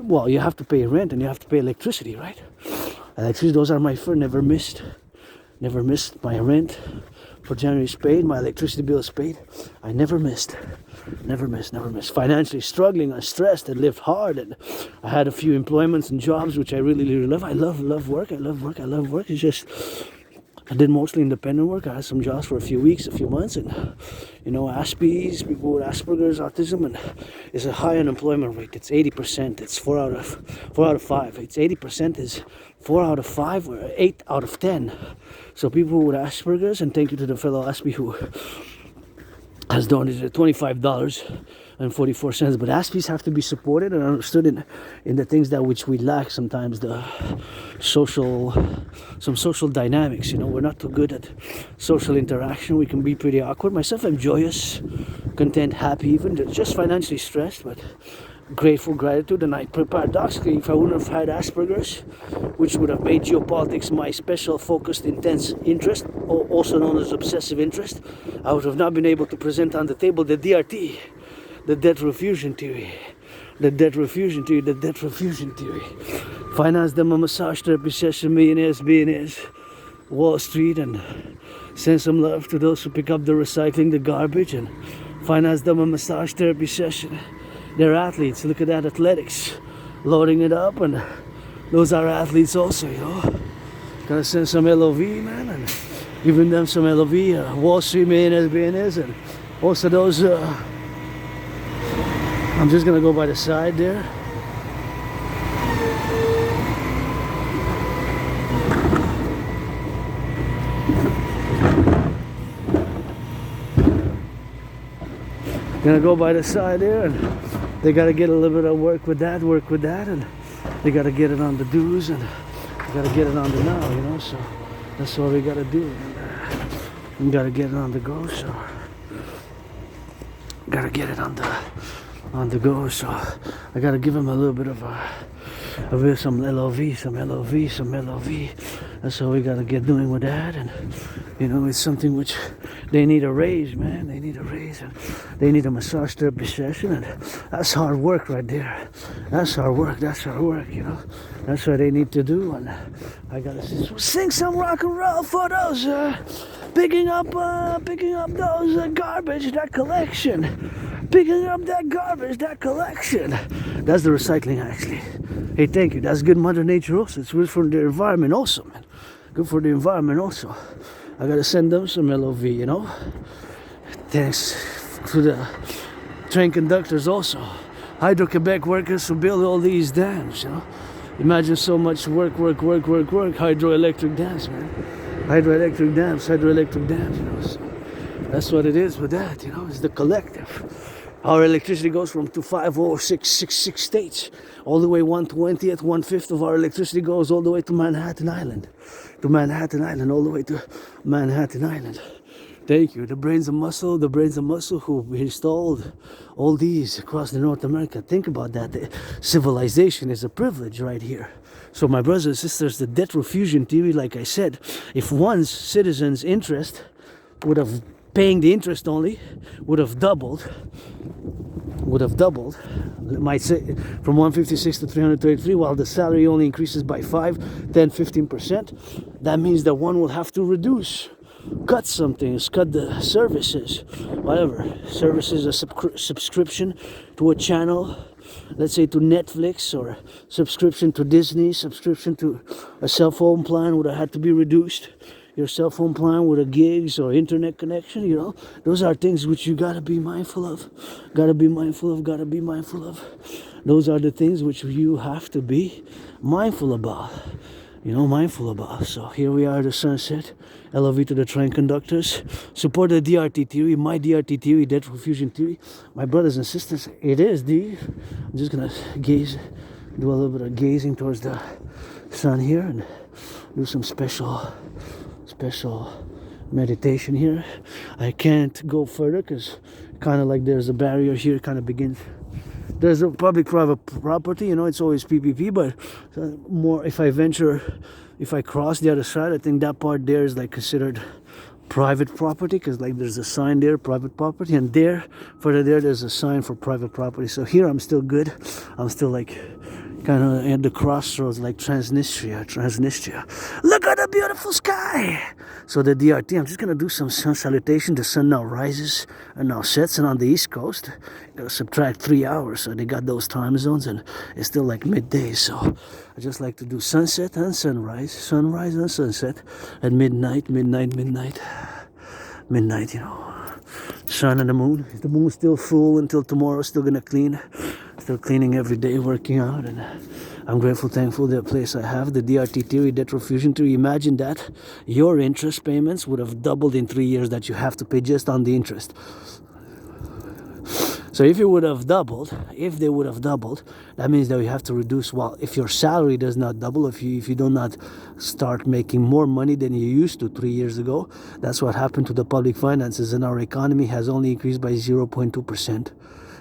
well, you have to pay rent and you have to pay electricity, right? Electricity, those are my first, never missed my rent for January is paid, my electricity bill is paid. I never missed. Financially struggling, I stressed and lived hard, and I had a few employments and jobs which I really love. I love work. It's just I did mostly independent work. I had some jobs for a few weeks, a few months, and Aspies, people with Asperger's, autism, and it's a high unemployment rate. It's 80%. It's 4 out of 5. It's 80% is 4 out of 5 or 8 out of 10. So people with Asperger's, and thank you to the fellow Aspie who has donated $25.44. But Aspies have to be supported and understood in the things that which we lack sometimes, some social dynamics. We're not too good at social interaction. We can be pretty awkward. Myself, I'm joyous, content, happy, even just financially stressed, but grateful, gratitude. And paradoxically, if I wouldn't have had Asperger's, which would have made geopolitics my special, focused, intense interest, also known as obsessive interest, I would have not been able to present on the table the DRT, the debt refusion theory. Finance them a massage therapy session, millionaires, Wall Street, and send some love to those who pick up the recycling, the garbage, and finance them a massage therapy session. They're athletes. Look at that, athletics. Loading it up, and those are athletes also, you know. Gotta send some LOV, man, and giving them some LOV, Wall Street millionaires, and also those, I'm just gonna go by the side there. Gonna go by the side there, and they gotta get a little bit of work with that, and they gotta get it on the do's, and they gotta get it on the now, you know. So that's what we gotta do. And we gotta get it on the go. So gotta get it on the go. So I gotta give them a little bit of some LOV. That's what we gotta get doing with that, and you know, it's something which they need a raise, man. They need a raise, and they need a massage therapy session, and that's hard work right there. That's hard work. You know, that's what they need to do, and I gotta sing some rock and roll for those picking up those garbage, that collection. Picking up that garbage, that collection. That's the recycling, actually. Hey, thank you. That's good Mother Nature also. It's good for the environment also, man. Good for the environment also. I gotta send them some LOV, you know. Thanks to the train conductors also. Hydro-Quebec workers who build all these dams, you know. Imagine so much work. Hydroelectric dams, man. Hydroelectric dams, you know. So that's what it is with that, you know. It's the collective. Our electricity goes from 250 states, all the way 1/20th, 1/5 of our electricity goes all the way to Manhattan Island. All the way to Manhattan Island. Thank you. The brains and muscle who installed all these across the North America. Think about that. The civilization is a privilege right here. So my brothers and sisters, the debt refusion theory, like I said, if one's citizens' interest would have paying the interest only would have doubled, might say from 156 to 333, while the salary only increases by 5, 10, 15%. That means that one will have to cut some things, cut the services, whatever. Services, a subscription to a channel, let's say to Netflix, or subscription to Disney, subscription to a cell phone plan would have had to be reduced. Your cell phone plan with a gigs or internet connection, you know, those are things which you gotta be mindful of. Those are the things which you have to be mindful about. So here we are at the sunset. LOV to the train conductors. Support the DRT theory, my DRT theory, debt refusion theory. My brothers and sisters, it is I'm just gonna do a little bit of gazing towards the sun here, and do some special meditation here. I can't go further because kind of like there's a barrier here, kind of begins. There's a public-private property, you know, it's always PPP, but more if I cross the other side, I think that part there is like considered private property, because like there's a sign there, private property, and there, further there's a sign for private property. So here I'm still good. I'm still like kind of at the crossroads, like Transnistria. Look at the beautiful sky. So the DRT, I'm just gonna do some sun salutation. The sun now rises and now sets, and on the East Coast, you gotta subtract 3 hours, so they got those time zones, and it's still like midday. So I just like to do sunset and sunrise and sunset at midnight, you know. Sun and the moon. The moon's still full until tomorrow. Still gonna clean. Still cleaning every day, working out, and I'm grateful, thankful the place I have, the DRT theory, debt refusion theory. Imagine that your interest payments would have doubled in 3 years that you have to pay just on the interest. So if they would have doubled, that means that you have to reduce. Well, if your salary does not double, if you do not start making more money than you used to 3 years ago, that's what happened to the public finances, and our economy has only increased by 0.2%.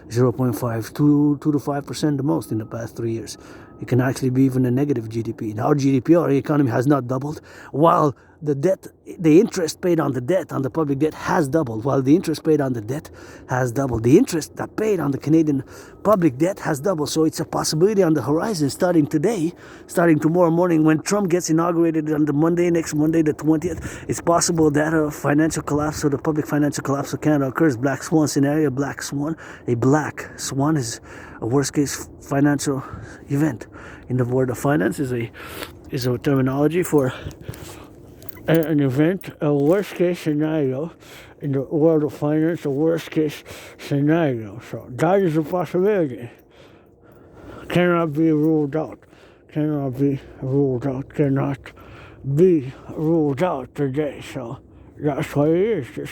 0.5, 2 to 5% the most in the past 3 years. It can actually be even a negative GDP. Our GDP, our economy has not doubled, while the debt, the interest paid on the debt, on the public debt, has doubled, while the interest paid on the debt has doubled. The interest that paid on the Canadian public debt has doubled. So it's a possibility on the horizon starting today, starting tomorrow morning when Trump gets inaugurated on the Monday, next Monday, the 20th. It's possible that a financial collapse or the public financial collapse of Canada occurs. Black swan scenario, black swan. A black swan is a worst case financial event. In the world of finance is a terminology for an event, a worst case scenario. In the world of finance, a worst case scenario. So that is a possibility. Cannot be ruled out. Cannot be ruled out. Cannot be ruled out today. So that's what it is.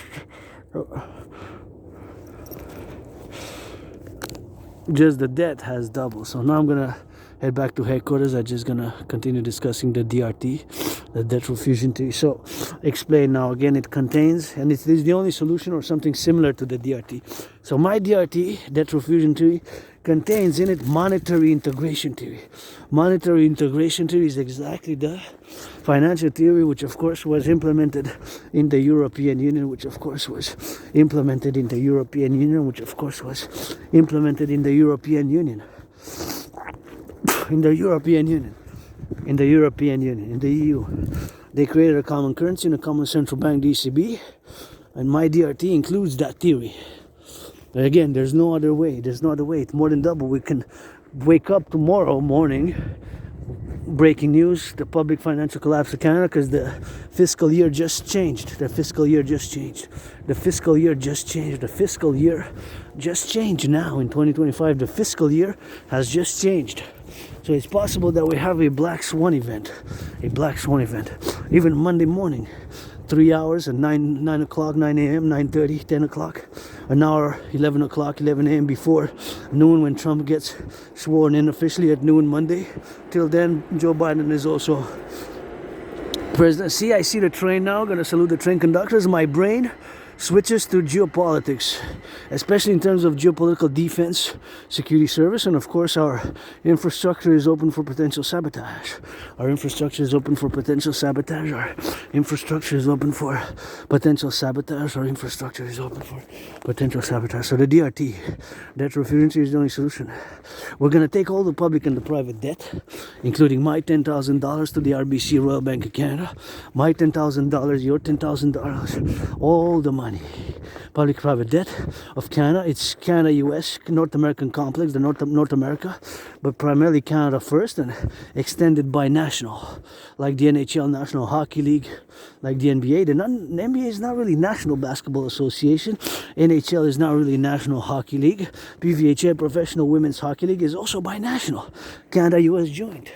Just the debt has doubled. So now I'm gonna head back to headquarters. I'm just gonna continue discussing the DRT, the debt refusion theory. So explain now again, it contains, and it is the only solution or something similar to the DRT. So my DRT, debt refusion theory, contains in it monetary integration theory. Monetary integration theory is exactly the financial theory which of course was implemented in the European Union, which of course was implemented in the European Union, which of course was implemented in the European Union. In the European Union, in the European Union, in the EU. They created a common currency and a common central bank, DCB, and my DRT includes that theory. But again, there's no other way. There's no other way. It's more than double. We can wake up tomorrow morning, breaking news, the public financial collapse of Canada, because the fiscal year just changed. The fiscal year just changed. The fiscal year just changed. The fiscal year just changed now in 2025. The fiscal year has just changed. So it's possible that we have a black swan event. A black swan event. Even Monday morning, 3 hours at 9 o'clock, 9 a.m., 9:30, 10 o'clock, an hour, 11 o'clock, 11 a.m. before noon when Trump gets sworn in officially at noon Monday. Till then, Joe Biden is also president. See, I see the train now. Gonna salute the train conductors. My brain switches to geopolitics, especially in terms of geopolitical defense, security service, and of course our infrastructure is open for potential sabotage. Our infrastructure is open for potential sabotage. Our infrastructure is open for potential sabotage. Our infrastructure is open for potential sabotage. So the DRT, debt refusion is the only solution. We're going to take all the public and the private debt, including my $10,000 to the RBC Royal Bank of Canada, my $10,000, your $10,000, all the money. Public-private debt of Canada. It's Canada-US, North American complex, the North America, but primarily Canada first and extended by national, like the NHL, National Hockey League, like the NBA. The NBA is not really National Basketball Association. NHL is not really National Hockey League. PVHA, Professional Women's Hockey League, is also binational. Canada-US joint.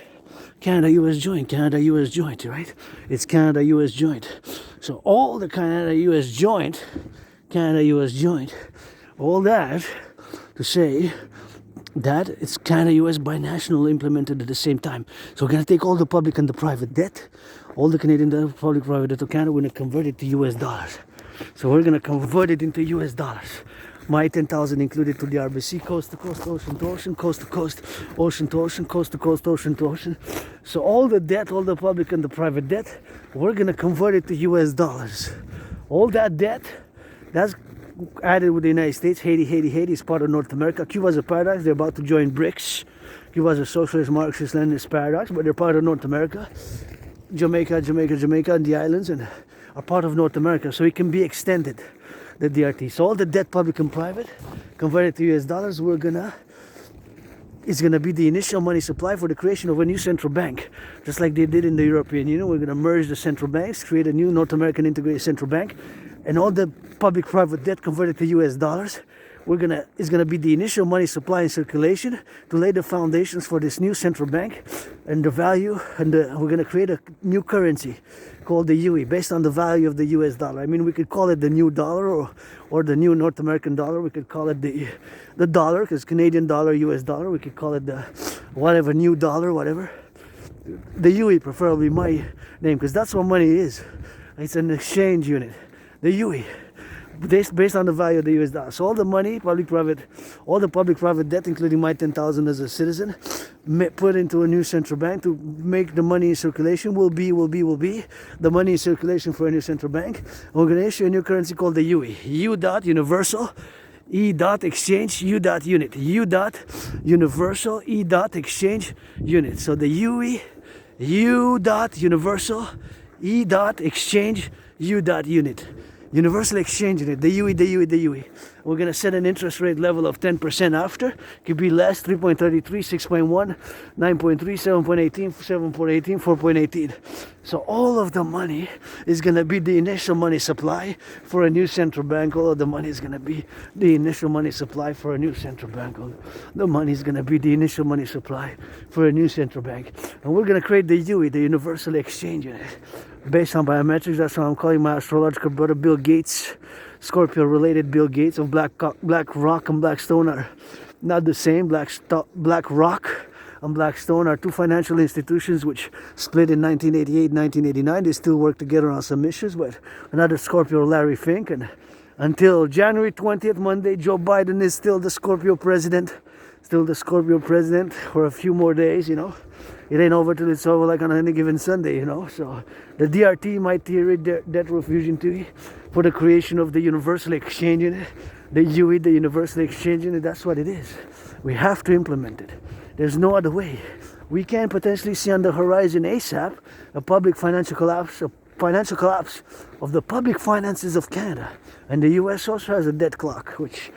Canada-US joint, Canada-US joint, right? It's Canada-US joint. So all the Canada-US joint, Canada-US joint, all that to say that it's Canada-US binational implemented at the same time. So we're going to take all the public and the private debt, all the Canadian debt, public private debt of Canada, we're going to convert it to US dollars. So we're going to convert it into US dollars. My 10,000 included to the RBC, coast to coast, ocean to ocean, coast to coast, ocean to ocean, coast to coast, ocean to ocean. So all the debt, all the public and the private debt, we're going to convert it to US dollars. All that debt, that's added with the United States. Haiti is part of North America. Cuba's a paradox. They're about to join BRICS. Cuba's a socialist, Marxist, Leninist paradox, but they're part of North America. Jamaica, and the islands and are part of North America. So it can be extended, the DRT. So all the debt, public and private, converted to US dollars, it's gonna be the initial money supply for the creation of a new central bank. Just like they did in the European Union, we're gonna merge the central banks, create a new North American integrated central bank, and all the public-private debt converted to US dollars, is gonna be the initial money supply in circulation to lay the foundations for this new central bank and the value, and we're gonna create a new currency called the UE based on the value of the US dollar. I mean, we could call it the new dollar or the new North American dollar. We could call it the dollar, because Canadian dollar, US dollar. We could call it the whatever, new dollar, whatever. The UE, preferably my name, because that's what money is. It's an exchange unit. The UE. based on the value of the US dollar. So all the money, all the public-private debt, including my 10,000 as a citizen, put into a new central bank to make the money in circulation will be the money in circulation for a new central bank. And we're going to issue a new currency called the UE. U dot universal, E dot exchange, U dot unit. U dot universal, E dot exchange unit. So the UE, U dot universal, E dot exchange, U dot unit. Universal exchange unit, the UE, the UE, the UE. We're going to set an interest rate level of 10% after. Could be less, 3.33, 6.1, 9.3, 7.18, 7.18, 4.18. So all of the money is going to be the initial money supply for a new central bank. All of the money is going to be the initial money supply for a new central bank. All the money is going to be the initial money supply for a new central bank. And we're going to create the UE, the Universal Exchange Unit. Based on biometrics, that's why I'm calling my astrological brother Bill Gates, Scorpio-related Bill Gates of Black Rock and Blackstone are not the same. Black Rock and Blackstone are two financial institutions which split in 1988, 1989. They still work together on some issues, but another Scorpio, Larry Fink, and until January 20th, Monday, Joe Biden is still the Scorpio president. Still the Scorpio president for a few more days, you know. It ain't over till it's over, like on any given Sunday, you know. So the DRT, my theory, debt refusion theory, for the creation of the Universal Exchange Unit, the UE, the Universal Exchange Unit, that's what it is. We have to implement it. There's no other way. We can potentially see on the horizon ASAP a public financial collapse, of the public finances of Canada. And the US also has a debt clock, which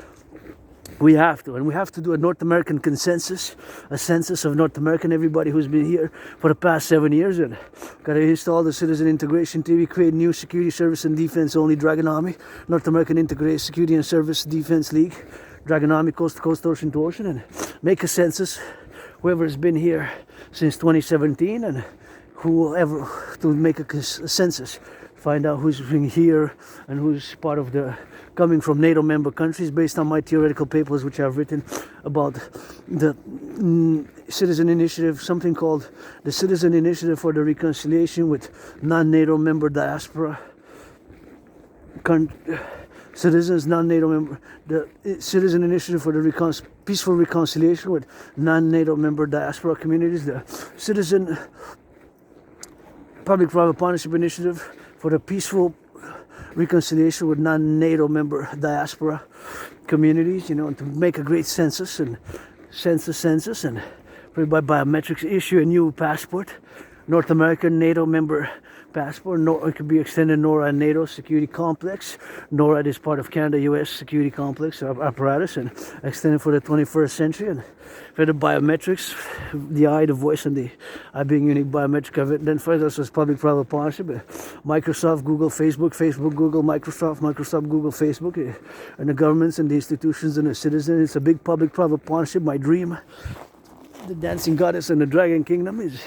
we have to, and we have to do a North American consensus, a census of North American, everybody who's been here for the past 7 years, and got to install the Citizen Integration TV, create new security service and defense only Dragon Army, North American Integrated Security and Service Defense League, Dragon Army, coast to coast, ocean to ocean, and make a census, whoever's been here since 2017, and whoever, to make a census, find out who's been here and who's part of the coming from NATO member countries, based on my theoretical papers which I've written about the citizen initiative, something called the Citizen Initiative for the Reconciliation with non-NATO member diaspora citizens, non-NATO member, the Citizen Initiative for the Peaceful Reconciliation with non-NATO member diaspora communities, the Citizen Public-Private Partnership Initiative for the Peaceful Reconciliation with non-NATO member diaspora communities, you know, to make a great census and by biometrics, issue a new passport, North American NATO member passport. It could be extended NORAD and NATO security complex. NORAD is part of Canada-US security complex apparatus, and extended for the 21st century. And for the biometrics, the eye, the voice, and the eye being unique biometric of it. Then further, this was public-private partnership. Microsoft, Google, Facebook, Google, Microsoft, Google, Facebook, and the governments and the institutions and the citizens. It's a big public-private partnership. My dream, the dancing goddess and the dragon kingdom, is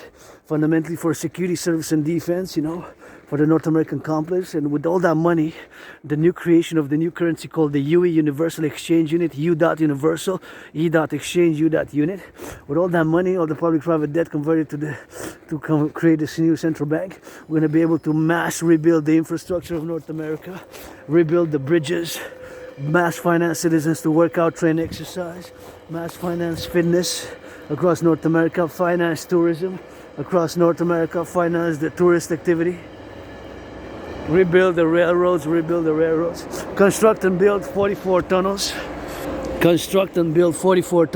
fundamentally for security, service, and defense, you know, for the North American complex. And with all that money, the new creation of the new currency called the UE, Universal Exchange Unit, U dot universal, E dot exchange, U dot unit. With all that money, all the public-private debt converted to create this new central bank, we're going to be able to mass rebuild the infrastructure of North America, rebuild the bridges, mass finance citizens to work out, train, exercise, mass finance fitness across North America, finance tourism across North America, finance the tourist activity, rebuild the railroads, construct and build 44 tunnels, construct and build 44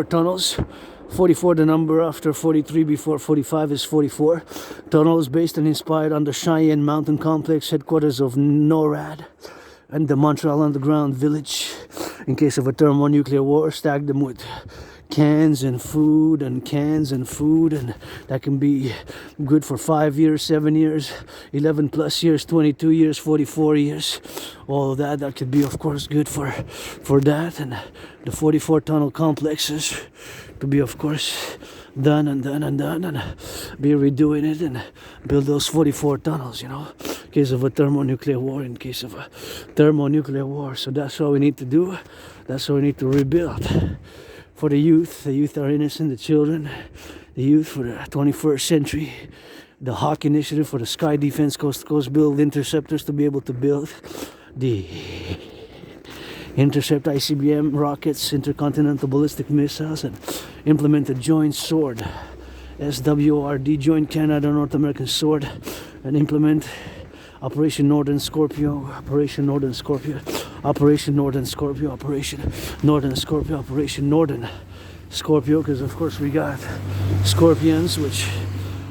tunnels, 44 the number after 43 before 45 is 44 tunnels, based and inspired on the Cheyenne Mountain Complex, headquarters of NORAD and the Montreal Underground Village. In case of a thermonuclear war, stack them with cans and food, and that can be good for 5 years, 7 years, 11 plus years, 22 years, 44 years. All of that could be, of course, good for that. And the 44 tunnel complexes to be, of course, done and be redoing it and build those 44 tunnels, you know, in case of a thermonuclear war. So that's what we need to do. That's what we need to rebuild. For the youth are innocent, the children, the youth for the 21st century, the Hawk Initiative for the Sky Defense Coast to Coast build interceptors to be able to build the intercept ICBM rockets, intercontinental ballistic missiles, and implement a joint sword, SWORD, joint Canada-North American sword, and implement Operation Northern Scorpio, Operation Northern Scorpio, Operation Northern Scorpio, Operation Northern Scorpio, Operation Northern Scorpio, because of course we got scorpions, which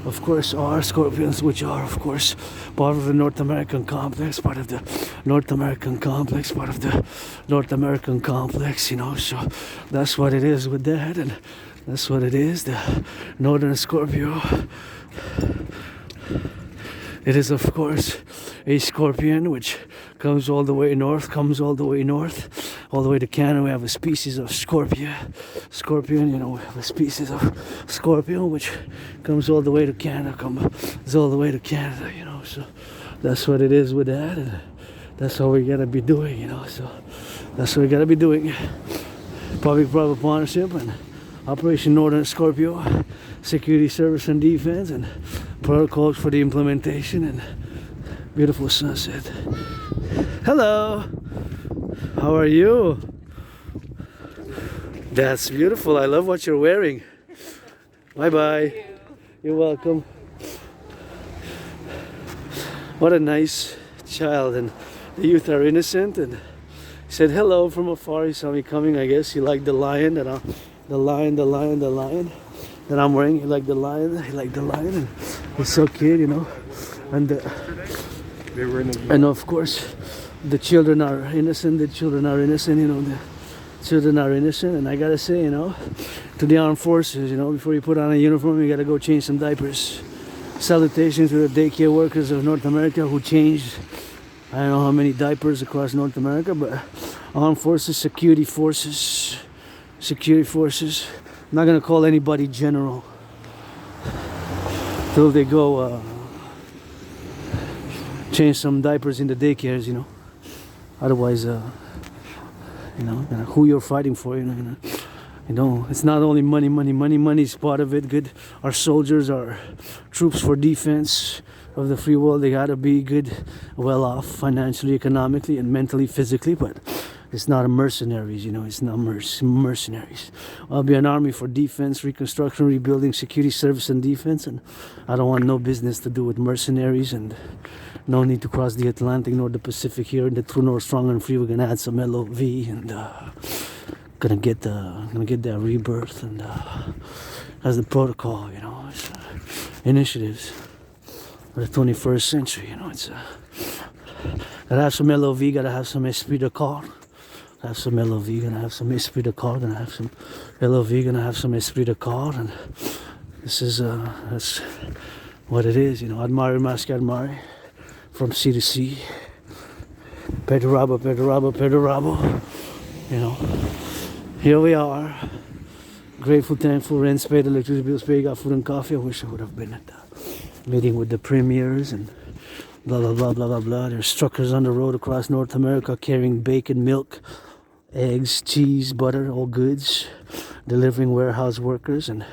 of course are scorpions, which are of course part of the North American complex, part of the North American complex, part of the North American complex, you know, so that's what it is with that, and that's what it is, the Northern Scorpio. It is of course a scorpion which comes all the way north, all the way to Canada. We have a species of scorpion, you know, we have a species of scorpion which comes all the way to Canada, you know, so that's what it is with that, and that's what we gotta be doing, you know, so that's what we gotta be doing. Public-private partnership and Operation Northern Scorpio, security, service, and defense, and protocols for the implementation, and beautiful sunset. Hello, how are you? That's beautiful. I love what you're wearing. Bye bye. You're welcome. What a nice child, and the youth are innocent, and he said hello from afar. He saw me coming. I guess he liked the lion that the lion that I'm wearing. He liked the lion, and he's so cute, you know. And of course the children are innocent, you know, the children are innocent, and I gotta say, you know, to the armed forces, you know, before you put on a uniform you gotta go change some diapers. Salutations to the daycare workers of North America who changed I don't know how many diapers across North America, but armed forces, security forces. I'm not gonna call anybody general till they go change some diapers in the daycares, you know. Otherwise, you know, who you're fighting for, you know, it's not only money is part of it. Good, our soldiers, our troops for defense of the free world, they gotta be good, well off financially, economically, and mentally, physically, but it's not mercenaries, you know, it's not mercenaries. I'll be an army for defense, reconstruction, rebuilding, security, service, and defense, and I don't want no business to do with mercenaries, and no need to cross the Atlantic nor the Pacific here. In the True North Strong and Free, we're gonna add some LOV, and gonna get that rebirth, and as the protocol, you know, it's initiatives for the 21st century, you know, it's gotta have some LOV, gotta have some esprit de corps. Have some LOV, gonna have some esprit de corps, gonna have some LOV, gonna have some esprit de corps, and this is that's what it is, you know. Admire, mask, admire, from sea to sea. Pedorabo, you know. Here we are. Grateful, thankful, rent paid, electricity bills paid, got food and coffee. I wish I would have been at the meeting with the premiers and blah blah blah blah blah blah. There's truckers on the road across North America carrying bacon, milk, eggs, cheese, butter, all goods, delivering warehouse workers and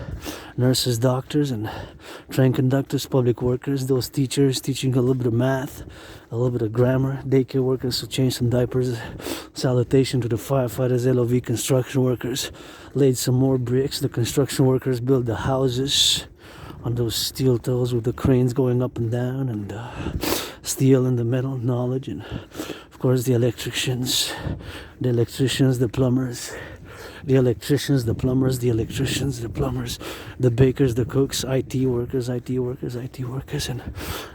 nurses, doctors, and train conductors, public workers, those teachers teaching a little bit of math, a little bit of grammar, daycare workers who change some diapers. Salutation to the firefighters, LOV construction workers, laid some more bricks. The construction workers build the houses on those steel toes with the cranes going up and down, and steel and the metal knowledge, and of course the electricians, the plumbers, the bakers, the cooks, IT workers, and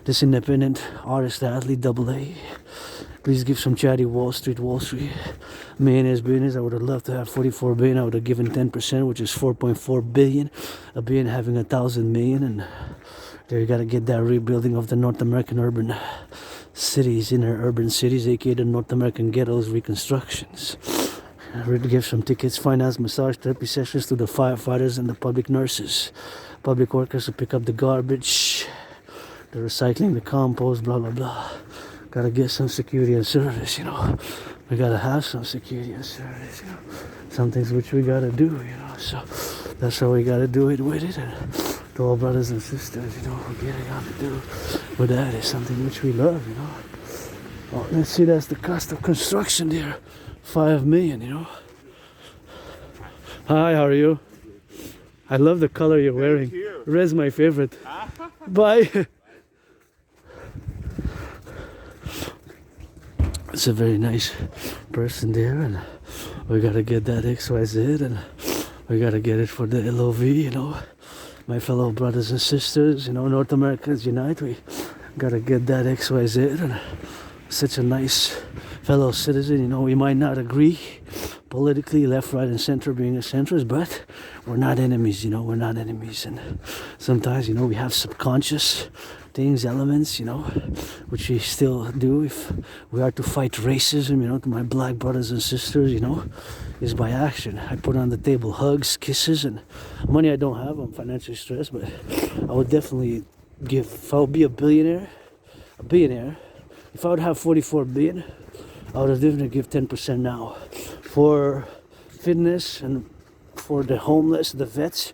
this independent artist athlete, Doubleday. Please give some charity. Wall Street. Mayonnaise business. I would have loved to have 44 billion. I would have given 10%, which is 4.4 billion. A billion having 1,000 million, and there you gotta get that rebuilding of the North American urban cities, inner urban cities, aka the North American ghettos, reconstructions. Give some tickets, finance, massage, therapy sessions to the firefighters and the public nurses, public workers who pick up the garbage, the recycling, the compost, blah blah blah. Gotta get some security and service, you know. We gotta have some security and service, you know. Some things which we gotta do, you know. So that's how we gotta do it with it. And to all brothers and sisters, you know, we're getting on to do with that is something which we love, you know. Oh, let's see, that's the cost of construction there, 5 million, you know. Hi, how are you? I love the color you're wearing. Red's my favorite. Bye. It's a very nice person there, and we gotta get that XYZ, and we gotta get it for the LOV, you know. My fellow brothers and sisters, you know, North Americans unite. We gotta get that XYZ, and such a nice fellow citizen, you know. We might not agree politically, left, right, and center being a centrist, but we're not enemies, you know. We're not enemies, and sometimes, you know, we have subconscious things, elements, you know, which we still do if we are to fight racism, you know, to my black brothers and sisters, you know, is by action. I put on the table hugs, kisses, and money I don't have. I'm financially stressed, but I would definitely give, if I would be a billionaire, if I would have 44 billion, I would have definitely give 10% now for fitness and for the homeless, the vets.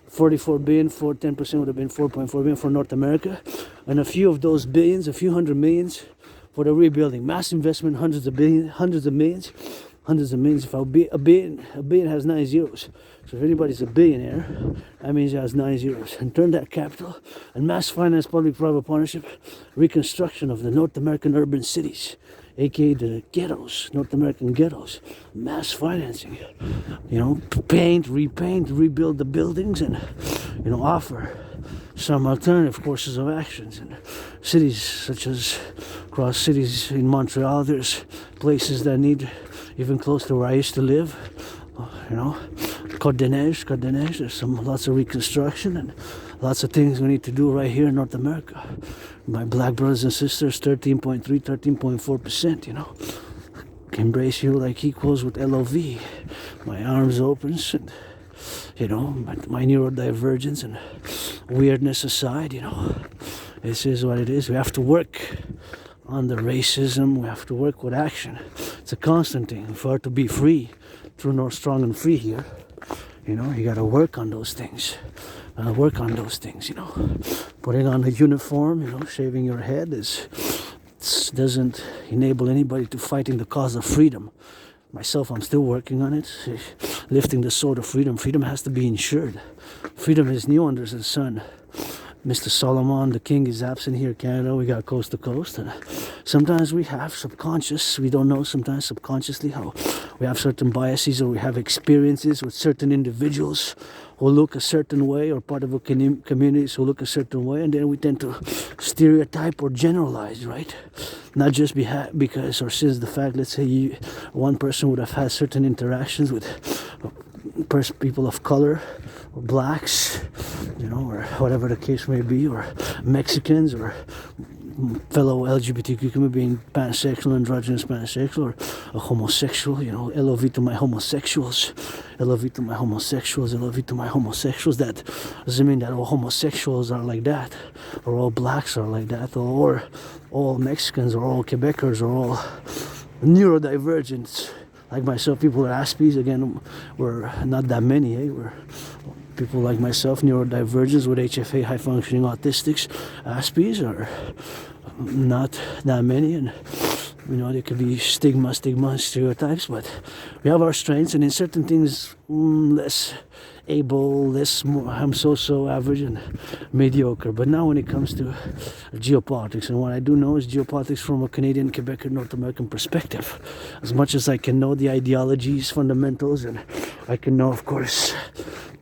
44 billion for 10% would have been 4.4 billion for North America, and a few of those billions, a few hundred millions for the rebuilding. Mass investment, hundreds of millions. If I would be a billion has 9 zeros. So if anybody's a billionaire, that means it has 9 zeros. And turn that capital and mass finance public-private partnership, reconstruction of the North American urban cities, aka the ghettos, North American ghettos, mass financing, you know, paint, repaint, rebuild the buildings, and, you know, offer some alternative courses of actions in cities such as across cities in Montreal. There's places that need, even close to where I used to live, you know, Côte de Neige, there's lots of reconstruction and lots of things we need to do right here in North America. My black brothers and sisters, 13.3, 13.4%, you know. Embrace you like equals with LOV. My arms open, and, you know, my neurodivergence and weirdness aside, you know, this is what it is. We have to work on the racism. We have to work with action. It's a constant thing. For to be free, true, north, strong, and free here, you know, you got to work on those things. You know. Putting on a uniform, you know, shaving your head doesn't enable anybody to fight in the cause of freedom. Myself, I'm still working on it. Lifting the sword of freedom. Freedom has to be ensured. Freedom is new under the sun. Mr. Solomon, the king, is absent here in Canada. We got coast to coast. And sometimes we have subconscious, we don't know sometimes subconsciously how we have certain biases, or we have experiences with certain individuals who look a certain way, or part of a communities who look a certain way, and then we tend to stereotype or generalize, right? Not just because or since the fact, let's say one person would have had certain interactions with people of color, or blacks, you know, or whatever the case may be, or Mexicans, or fellow LGBTQ community, being pansexual, androgynous pansexual, or a homosexual, you know, LOV to my homosexuals, LOV to my homosexuals, LOV to my homosexuals. That doesn't mean that all homosexuals are like that, or all blacks are like that, or all Mexicans, or all Quebecers, or all neurodivergents like myself. People with Aspies, again, we're not that many, We're people like myself, neurodivergents with HFA, high functioning autistics. Aspies are not that many, and you know, there could be stigma, stereotypes, but we have our strengths, and in certain things less able, I'm so average and mediocre. But now when it comes to geopolitics, and what I do know is geopolitics from a Canadian, Quebec, North American perspective, as much as I can know the ideologies, fundamentals, and I can know, of course,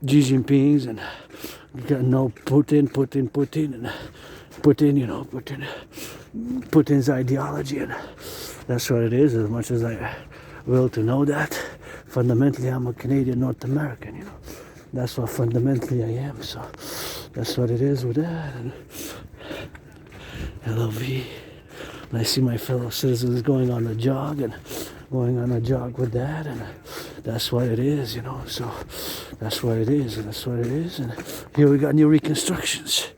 Xi Jinping's, and you gotta know Putin, and Putin's ideology, and that's what it is. As much as I will to know that, fundamentally I'm a Canadian North American, you know. That's what fundamentally I am. So that's what it is with that. And LOV. And I see my fellow citizens going on a jog with that, and that's what it is, you know. So that's what it is, and that's what it is. And here we got new reconstructions.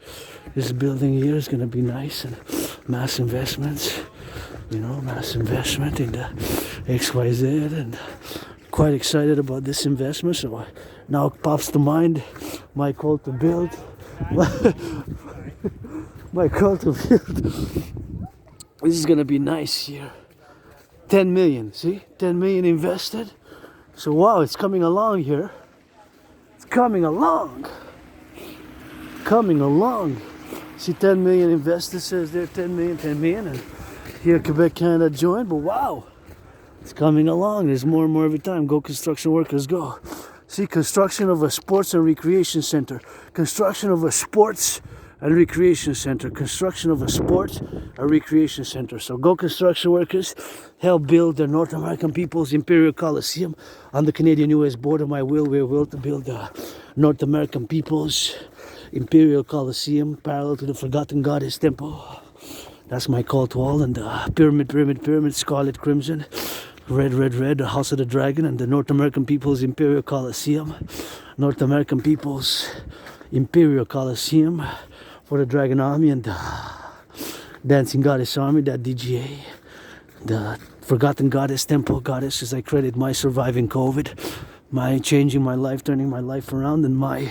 This building here is going to be nice, and mass investments, you know, mass investment in the XYZ, and quite excited about this investment. So now pops to mind my call to build my culture field. This is gonna be nice here. 10 million, see? 10 million invested. So wow, it's coming along here. It's coming along. Coming along. See, 10 million invested says there 10 million, and here Quebec, Canada joined, but wow, it's coming along. There's more and more every time. Go construction workers, go. See, construction of a sports and recreation center. Construction of a sports and recreation center. Construction of a sports and recreation center. So go construction workers, help build the North American People's Imperial Coliseum on the Canadian-US border. My will, we will to build the North American People's Imperial Coliseum parallel to the Forgotten Goddess Temple. That's my call to all. And the pyramid, scarlet, crimson, red, the House of the Dragon, and the North American People's Imperial Coliseum. North American People's Imperial Coliseum for the Dragon Army and the Dancing Goddess Army, that DGA. The Forgotten Goddess Temple Goddess, I credit my surviving COVID, my changing my life, turning my life around, and my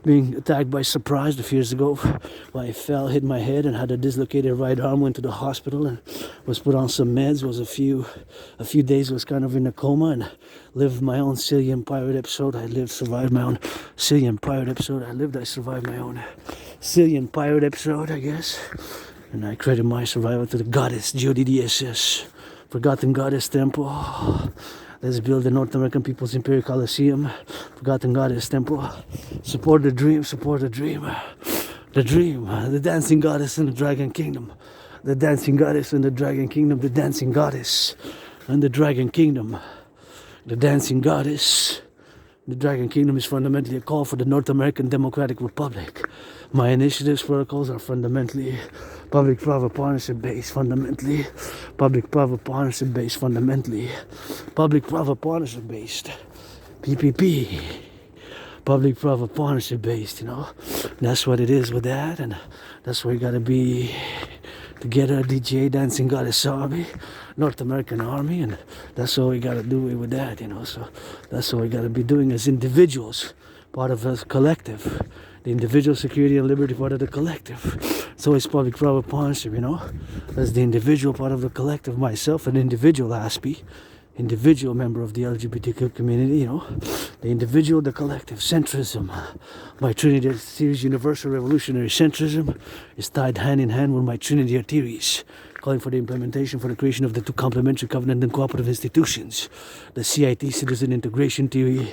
being attacked by surprise a few years ago. I fell, hit my head, and had a dislocated right arm. Went to the hospital and was put on some meds. Was a few days was kind of in a coma, and lived my own Cillian pirate episode. Survived my own Cillian pirate episode. I survived my own Cillian pirate episode, I guess. And I credit my survival to the goddess GODDSS, Forgotten Goddess Temple. Let's build the North American People's Imperial Coliseum, Forgotten Goddess Temple. Support the dream, support the dream. The dream, the dancing goddess in the Dragon Kingdom. The dancing goddess in the Dragon Kingdom, the dancing goddess and the Dragon Kingdom. The dancing goddess. The Dragon Kingdom is fundamentally a call for the North American Democratic Republic. My initiatives, protocols are fundamentally public-private partnership based, fundamentally public-private partnership based, fundamentally public-private partnership based, PPP, public-private partnership based, you know. That's what it is with that, and that's where you gotta be together, DGA, Dancing Goddess Army, North American Army, and that's all we gotta do with that, you know. So that's what we gotta be doing as individuals, part of a collective. The individual security and liberty part of the collective. So it's public-private partnership, you know. That's the individual part of the collective. Myself, an individual ASPI, individual member of the LGBTQ community, you know. The individual, the collective. Centrism. My Trinity series, Universal Revolutionary Centrism, is tied hand in hand with my Trinity theories, calling for the implementation for the creation of the two complementary covenant and cooperative institutions. The CIT, Citizen Integration Theory,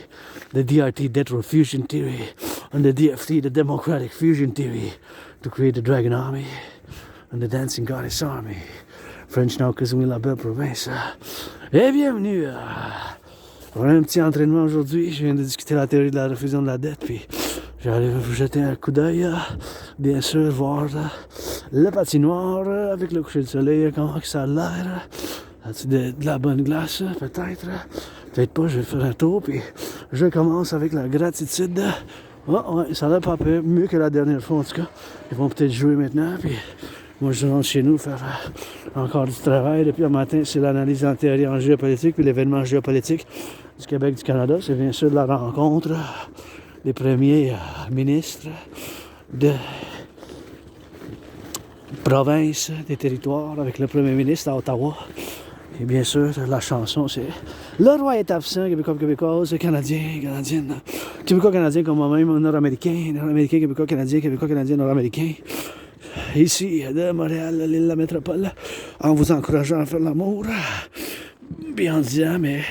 the DRT, Debt Fusion Theory, and the DFT, the Democratic Fusion Theory, to create the Dragon Army and the Dancing Goddess Army. French now, que la belle province. Et bienvenue. On a un petit entraînement aujourd'hui. Je viens de discuter la théorie de la refusion de la dette, puis j'allais vous jeter un coup d'œil, bien sûr, voir le patinoire avec le coucher de soleil, comment ça a l'air. As-tu de la bonne glace, peut-être? Peut-être pas, je vais faire un tour, puis je commence avec la gratitude. Oh, ouais, ça a l'air pas peu, mieux que la dernière fois en tout cas. Ils vont peut-être jouer maintenant, puis moi je rentre chez nous faire encore du travail. Depuis le matin, c'est l'analyse en théorie en géopolitique, puis l'événement géopolitique du Québec, du Canada. C'est bien sûr de la rencontre des premiers ministres de province, des territoires, avec le premier ministre à Ottawa. Et bien sûr, la chanson, c'est Le roi est absent, Québécois, Québécoise, Canadien, Canadienne, Québécois, Canadien comme moi-même, Nord-Américain, Nord-Américain, Québécois, Canadien, Québécois, Canadien, Nord-Américain. Ici, de Montréal, l'île de la métropole, en vous encourageant à faire l'amour, bien en disant, mais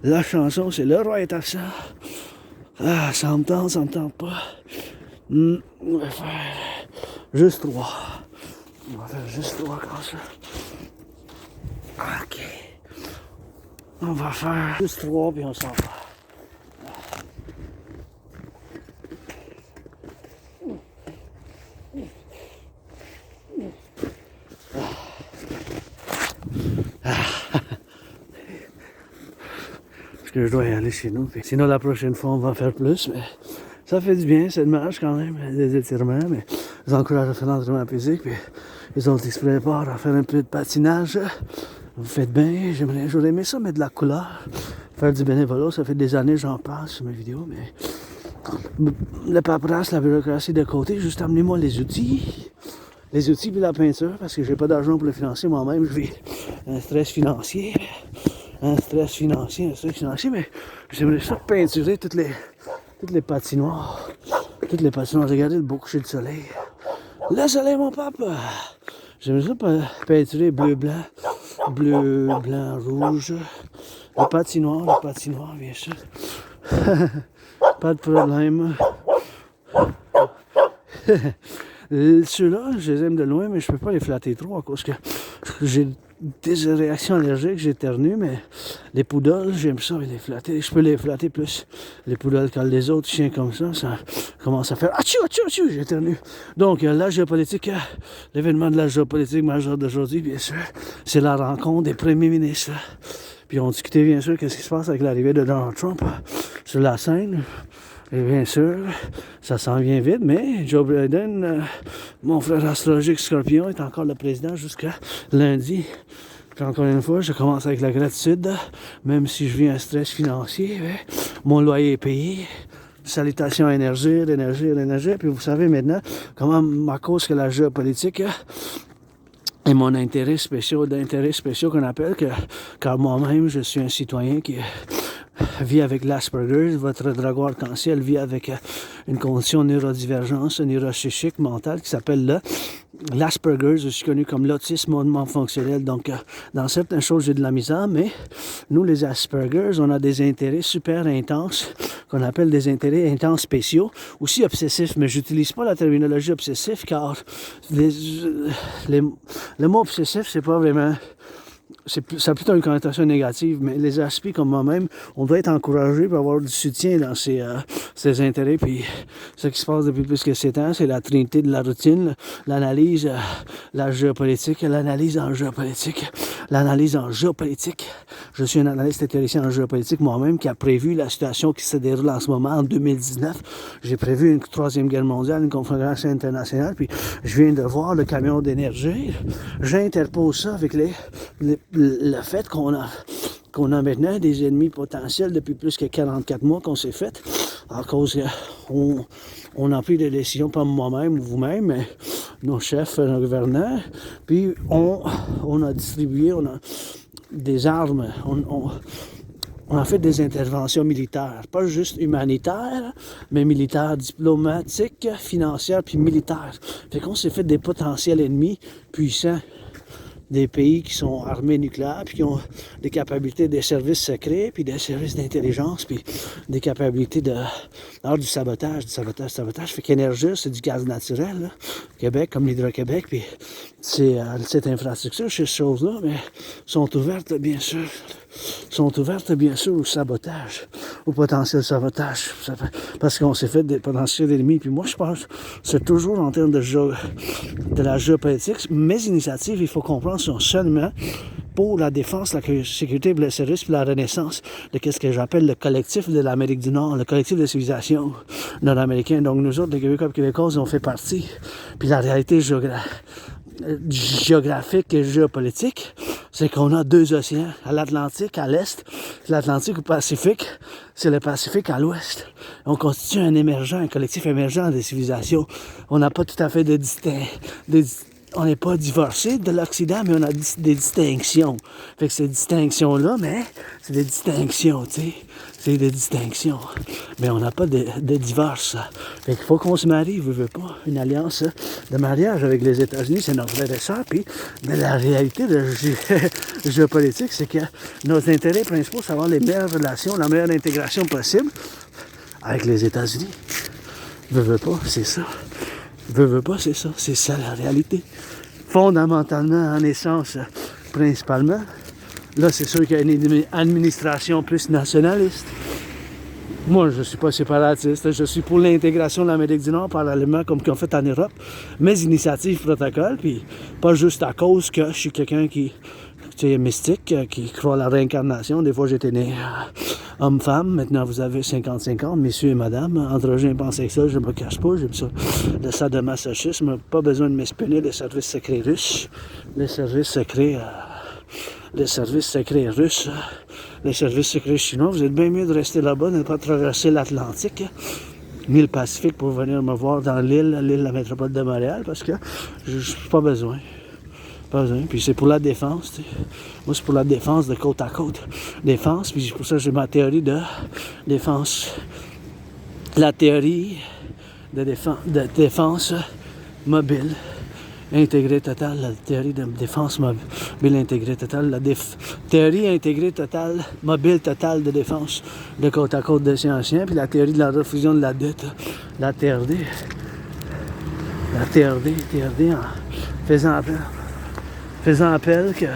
la chanson, c'est Le roi est absent. Ah, ça me tente pas. On va faire juste 3. On va faire juste 3 comme ça. Ok. On va faire juste 3 puis on s'en va. Parce que je dois y aller chez nous. Puis sinon la prochaine fois on va faire plus, mais ça fait du bien, c'est une marche quand même, des étirements, mais je vous encourage à faire l'entraînement physique, puis les autres ils se préparent à faire un peu de patinage. Vous faites bien, j'aurais aimé ça, mettre de la couleur, faire du bénévolat, ça fait des années j'en parle sur mes vidéos, mais le paperasse, la bureaucratie de côté, juste amenez-moi les outils puis la peinture, parce que j'ai pas d'argent pour le financer moi-même, je vis un stress financier, mais j'aimerais ça peinturer toutes les patinoires, regardez le beau coucher de soleil. Le soleil, mon papa! J'aimerais ça peinturer bleu, blanc, rouge, le patinoire, bien sûr. Pas de problème. Ceux-là, je les aime de loin, mais je peux pas les flatter trop à cause que j'ai des réactions allergiques, j'éternue, mais les poodles, j'aime ça les flatter. Je peux les flatter plus. Les poodles, quand les autres chiens comme ça commence à faire achou, j'éternue. Donc, la géopolitique, l'événement de la géopolitique majeur d'aujourd'hui, bien sûr, c'est la rencontre des premiers ministres. Puis on discutait bien sûr qu'est-ce qui se passe avec l'arrivée de Donald Trump sur la scène. Et bien sûr, ça s'en vient vite, mais Joe Biden, mon frère astrologique Scorpion, est encore le président jusqu'à lundi. Puis encore une fois, je commence avec la gratitude, même si je vis un stress financier, mon loyer est payé. Salutations à l'énergie. Puis vous savez maintenant comment, à cause que la géopolitique et mon intérêt spécial qu'on appelle, car moi-même je suis un citoyen qui vit avec l'Asperger, votre dragon arc-en-ciel vit avec une condition de neurodivergence, neuropsychique, mentale qui s'appelle l'Asperger, je suis connu comme l'autisme hautement fonctionnel. Donc, dans certaines choses, j'ai de la misère, mais nous, les Aspergers, on a des intérêts super intenses, qu'on appelle des intérêts intenses spéciaux, aussi obsessifs, mais j'utilise pas la terminologie obsessif, car le mot obsessif, c'est pas vraiment... ça a plutôt une connotation négative, mais les aspects comme moi-même, on doit être encouragé pour avoir du soutien dans ces intérêts. Puis ce qui se passe depuis plus que 7 ans, c'est la trinité de la routine, l'analyse, la géopolitique, l'analyse en géopolitique. Je suis un analyste et théoricien en géopolitique moi-même qui a prévu la situation qui se déroule en ce moment en 2019. J'ai prévu une 3e guerre mondiale, une confrontation internationale, puis je viens de voir le camion d'énergie. J'interpose ça avec le fait qu'on a maintenant des ennemis potentiels depuis plus que 44 mois qu'on s'est fait, à cause qu'on a pris des décisions, pas moi-même ou vous-même, mais nos chefs, nos gouverneurs, puis on a distribué, on a des armes, on a fait des interventions militaires, pas juste humanitaires, mais militaires, diplomatiques, financières, puis militaires. Fait qu'on s'est fait des potentiels ennemis puissants, des pays qui sont armés nucléaires, puis qui ont des capacités de services secrets, puis des services d'intelligence, puis des capacités du sabotage. Fait qu'Énergie, c'est du gaz naturel, là. Québec, comme l'Hydro-Québec, puis c'est cette infrastructure, ces choses-là, mais sont ouvertes, bien sûr, au sabotage, au potentiel sabotage, parce qu'on s'est fait des potentiels ennemis. Puis moi, je pense que c'est toujours en termes de la géopolitique. Mes initiatives, il faut comprendre, sont seulement pour la défense, la sécurité, le service, puis la renaissance de ce que j'appelle le collectif de l'Amérique du Nord, le collectif de civilisation nord-américain. Donc nous autres, les Québécois et Québécoises, on fait partie. Puis la réalité géographique et géopolitique, c'est qu'on a 2 océans, à l'Atlantique à l'est, l'Atlantique au Pacifique, c'est le Pacifique à l'ouest. On constitue un collectif émergent des civilisations. On n'a pas tout à fait on n'est pas divorcé de l'Occident, mais on a des distinctions. Fait que ces distinctions-là, mais c'est des distinctions, tu sais. C'est des distinctions. Mais on n'a pas de divorce. Fait qu'il faut qu'on se marie, veut pas. Une alliance de mariage avec les États-Unis, c'est notre frère et sœur. Puis, mais la réalité de géopolitique, c'est que nos intérêts principaux, c'est avoir les meilleures relations, la meilleure intégration possible avec les États-Unis. Veut pas, c'est ça. Veut pas, c'est ça. C'est ça la réalité. Fondamentalement, en essence, principalement. Là, c'est sûr qu'il y a une administration plus nationaliste. Moi, je ne suis pas séparatiste. Je suis pour l'intégration de l'Amérique du Nord parallèlement comme qu'on fait en Europe. Mes initiatives protocole, puis pas juste à cause que je suis quelqu'un qui est mystique, qui croit à la réincarnation. Des fois, j'étais né homme-femme. Maintenant, vous avez 55 ans, messieurs et madame. Androgyne, pansexuel, je me cache pas. J'aime ça. Le sadomasochisme, pas besoin de m'espionner. Les services secrets russes, les services secrets russes, les services secrets chinois. Vous êtes bien mieux de rester là-bas, de ne pas traverser l'Atlantique. ni le Pacifique pour venir me voir dans l'île, la métropole de Montréal, parce que je n'ai pas besoin. Pas besoin. Puis c'est pour la défense, tu sais. Moi, c'est pour la défense de côte à côte. Défense, puis pour ça, j'ai ma théorie de défense. La théorie de défense mobile. Intégrée totale, la théorie de défense mobile intégrée totale, la théorie intégrée totale, mobile totale de défense de côte à côte de Citoyen, puis la théorie de la refusion de la dette, la TRD. La TRD en faisant appel que vous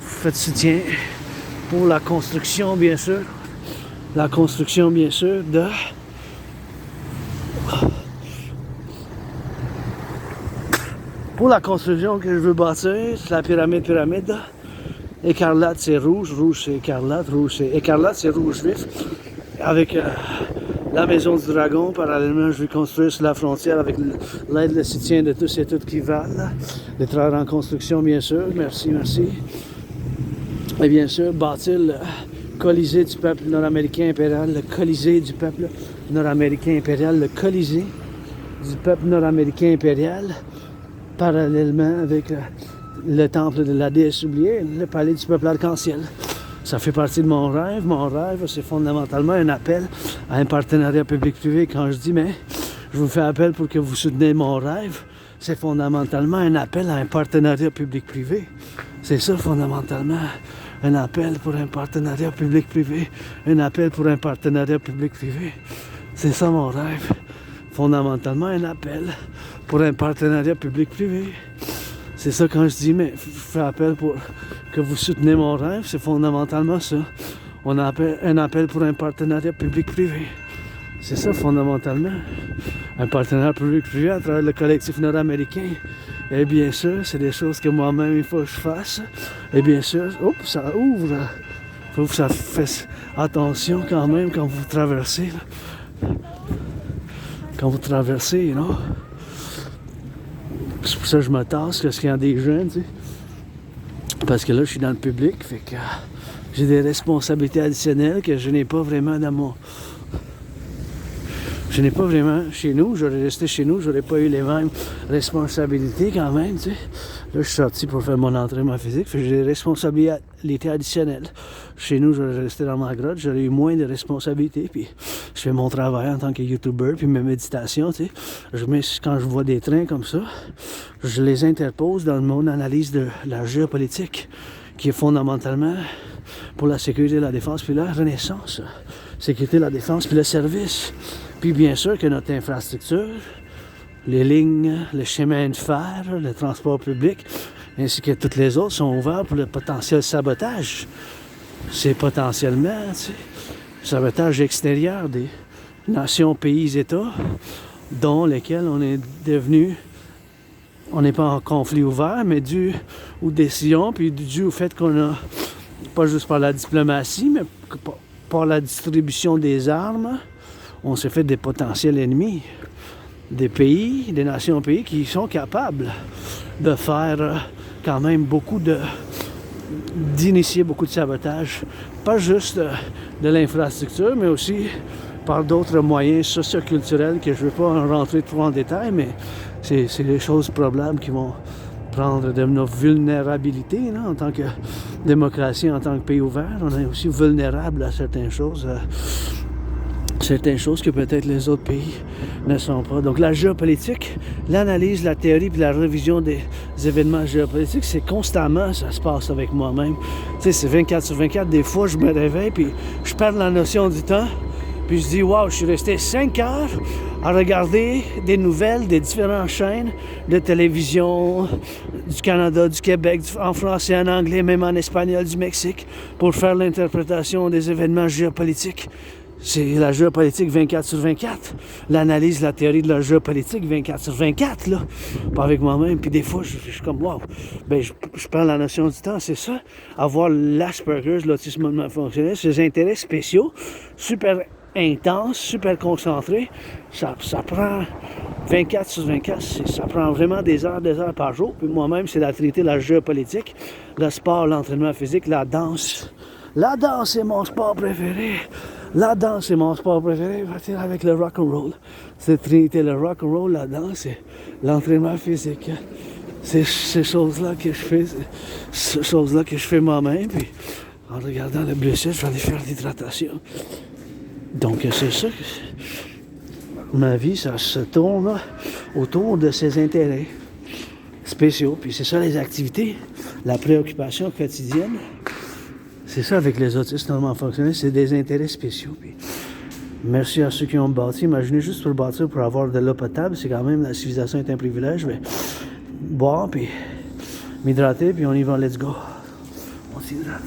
faites soutien pour la construction, bien sûr, de pour la construction que je veux bâtir, c'est la pyramide. Écarlate, c'est rouge, c'est écarlate, écarlate, c'est rouge vif. Avec la maison du dragon, parallèlement, je vais construire sur la frontière avec l'aide, le soutien de tous et toutes qui valent. Les travailleurs en construction, bien sûr, merci. Et bien sûr, bâtir le Colisée du peuple nord-américain impérial, le Colisée du peuple nord-américain impérial, le Colisée du peuple nord-américain impérial, parallèlement avec le temple de la déesse oubliée, le palais du peuple arc-en-ciel. Ça fait partie de mon rêve. Mon rêve, c'est fondamentalement un appel à un partenariat public-privé. Quand je dis, mais je vous fais appel pour que vous souteniez mon rêve, c'est fondamentalement un appel à un partenariat public-privé. C'est ça, fondamentalement. Un appel pour un partenariat public-privé. Un appel pour un partenariat public-privé. C'est ça mon rêve. Fondamentalement, un appel pour un partenariat public-privé. C'est ça quand je dis, mais je fais appel pour que vous soutenez mon rêve, c'est fondamentalement ça. On a un appel pour un partenariat public-privé. C'est ça fondamentalement. Un partenariat public-privé à travers le collectif nord-américain. Et bien sûr, c'est des choses que moi-même il faut que je fasse. Et bien sûr, ça ouvre. Il faut que ça fasse attention quand même quand vous traversez. Là. Quand vous traversez, non? C'est pour ça que je me tasse, parce qu'il y a des jeunes, tu sais. Parce que là, je suis dans le public, fait que j'ai des responsabilités additionnelles que je n'ai pas vraiment dans mon... Je n'ai pas vraiment chez nous, j'aurais resté chez nous, j'aurais pas eu les mêmes responsabilités quand même, tu sais. Là, je suis sorti pour faire mon entraînement physique, fait que j'ai des responsabilités additionnelles. Chez nous, j'aurais resté dans ma grotte, j'aurais eu moins de responsabilités, puis je fais mon travail en tant que YouTuber, puis mes méditations, tu sais. Quand je vois des trains comme ça, je les interpose dans mon analyse de la géopolitique, qui est fondamentalement pour la sécurité, la défense, puis la renaissance. Sécurité, la défense, puis le service. Puis bien sûr que notre infrastructure, les lignes, le chemin de fer, le transport public, ainsi que toutes les autres sont ouverts pour le potentiel sabotage. C'est potentiellement, tu sais, sabotage extérieur des nations, pays, États, dont lesquels on est devenu, on n'est pas en conflit ouvert, mais dû aux décisions, puis dû au fait qu'on a, pas juste par la diplomatie, mais par la distribution des armes, on s'est fait des potentiels ennemis. Des pays, des nations-pays qui sont capables de faire quand même d'initier beaucoup de sabotage, pas juste de l'infrastructure, mais aussi par d'autres moyens socioculturels que je ne veux pas en rentrer trop en détail, mais c'est des choses probables qui vont prendre de nos vulnérabilités, là, en tant que démocratie, en tant que pays ouvert. On est aussi vulnérable à certaines choses que peut-être les autres pays ne sont pas. Donc la géopolitique, l'analyse, la théorie puis la révision des événements géopolitiques, c'est constamment, ça se passe avec moi-même. Tu sais, c'est 24 sur 24. Des fois, je me réveille puis je perds la notion du temps. Puis je dis, wow, je suis resté 5 heures à regarder des nouvelles des différentes chaînes de télévision du Canada, du Québec, en français, en anglais, même en espagnol, du Mexique, pour faire l'interprétation des événements géopolitiques. C'est la géopolitique 24 sur 24. L'analyse, la théorie de la géopolitique 24 sur 24, là. Pas avec moi-même. Puis des fois, je suis comme, wow. Ben, je prends la notion du temps, c'est ça. Avoir l'Asperger's, l'autisme fonctionnel, ces intérêts spéciaux, super intenses, super concentrés. Ça prend 24 sur 24. Ça prend vraiment des heures par jour. Puis moi-même, c'est la trinité, la géopolitique, le sport, l'entraînement physique, la danse. La danse est mon sport préféré. La danse, c'est mon sport préféré, partir avec le rock'n'roll. C'est trinité, le rock'n'roll, la danse, c'est l'entraînement physique. C'est ces choses-là que je fais, ces choses-là que je fais moi-même, puis en regardant le blessé, je vais aller faire l'hydratation. Donc c'est ça que ma vie, ça se tourne autour de ces intérêts spéciaux. Puis c'est ça les activités, la préoccupation quotidienne. C'est ça avec les autistes normalement fonctionnels, c'est des intérêts spéciaux. Puis merci à ceux qui ont bâti. Imaginez juste pour le bâtir, pour avoir de l'eau potable, c'est quand même, la civilisation est un privilège. Je vais boire, puis m'hydrater, puis on y va, let's go. On s'hydrate.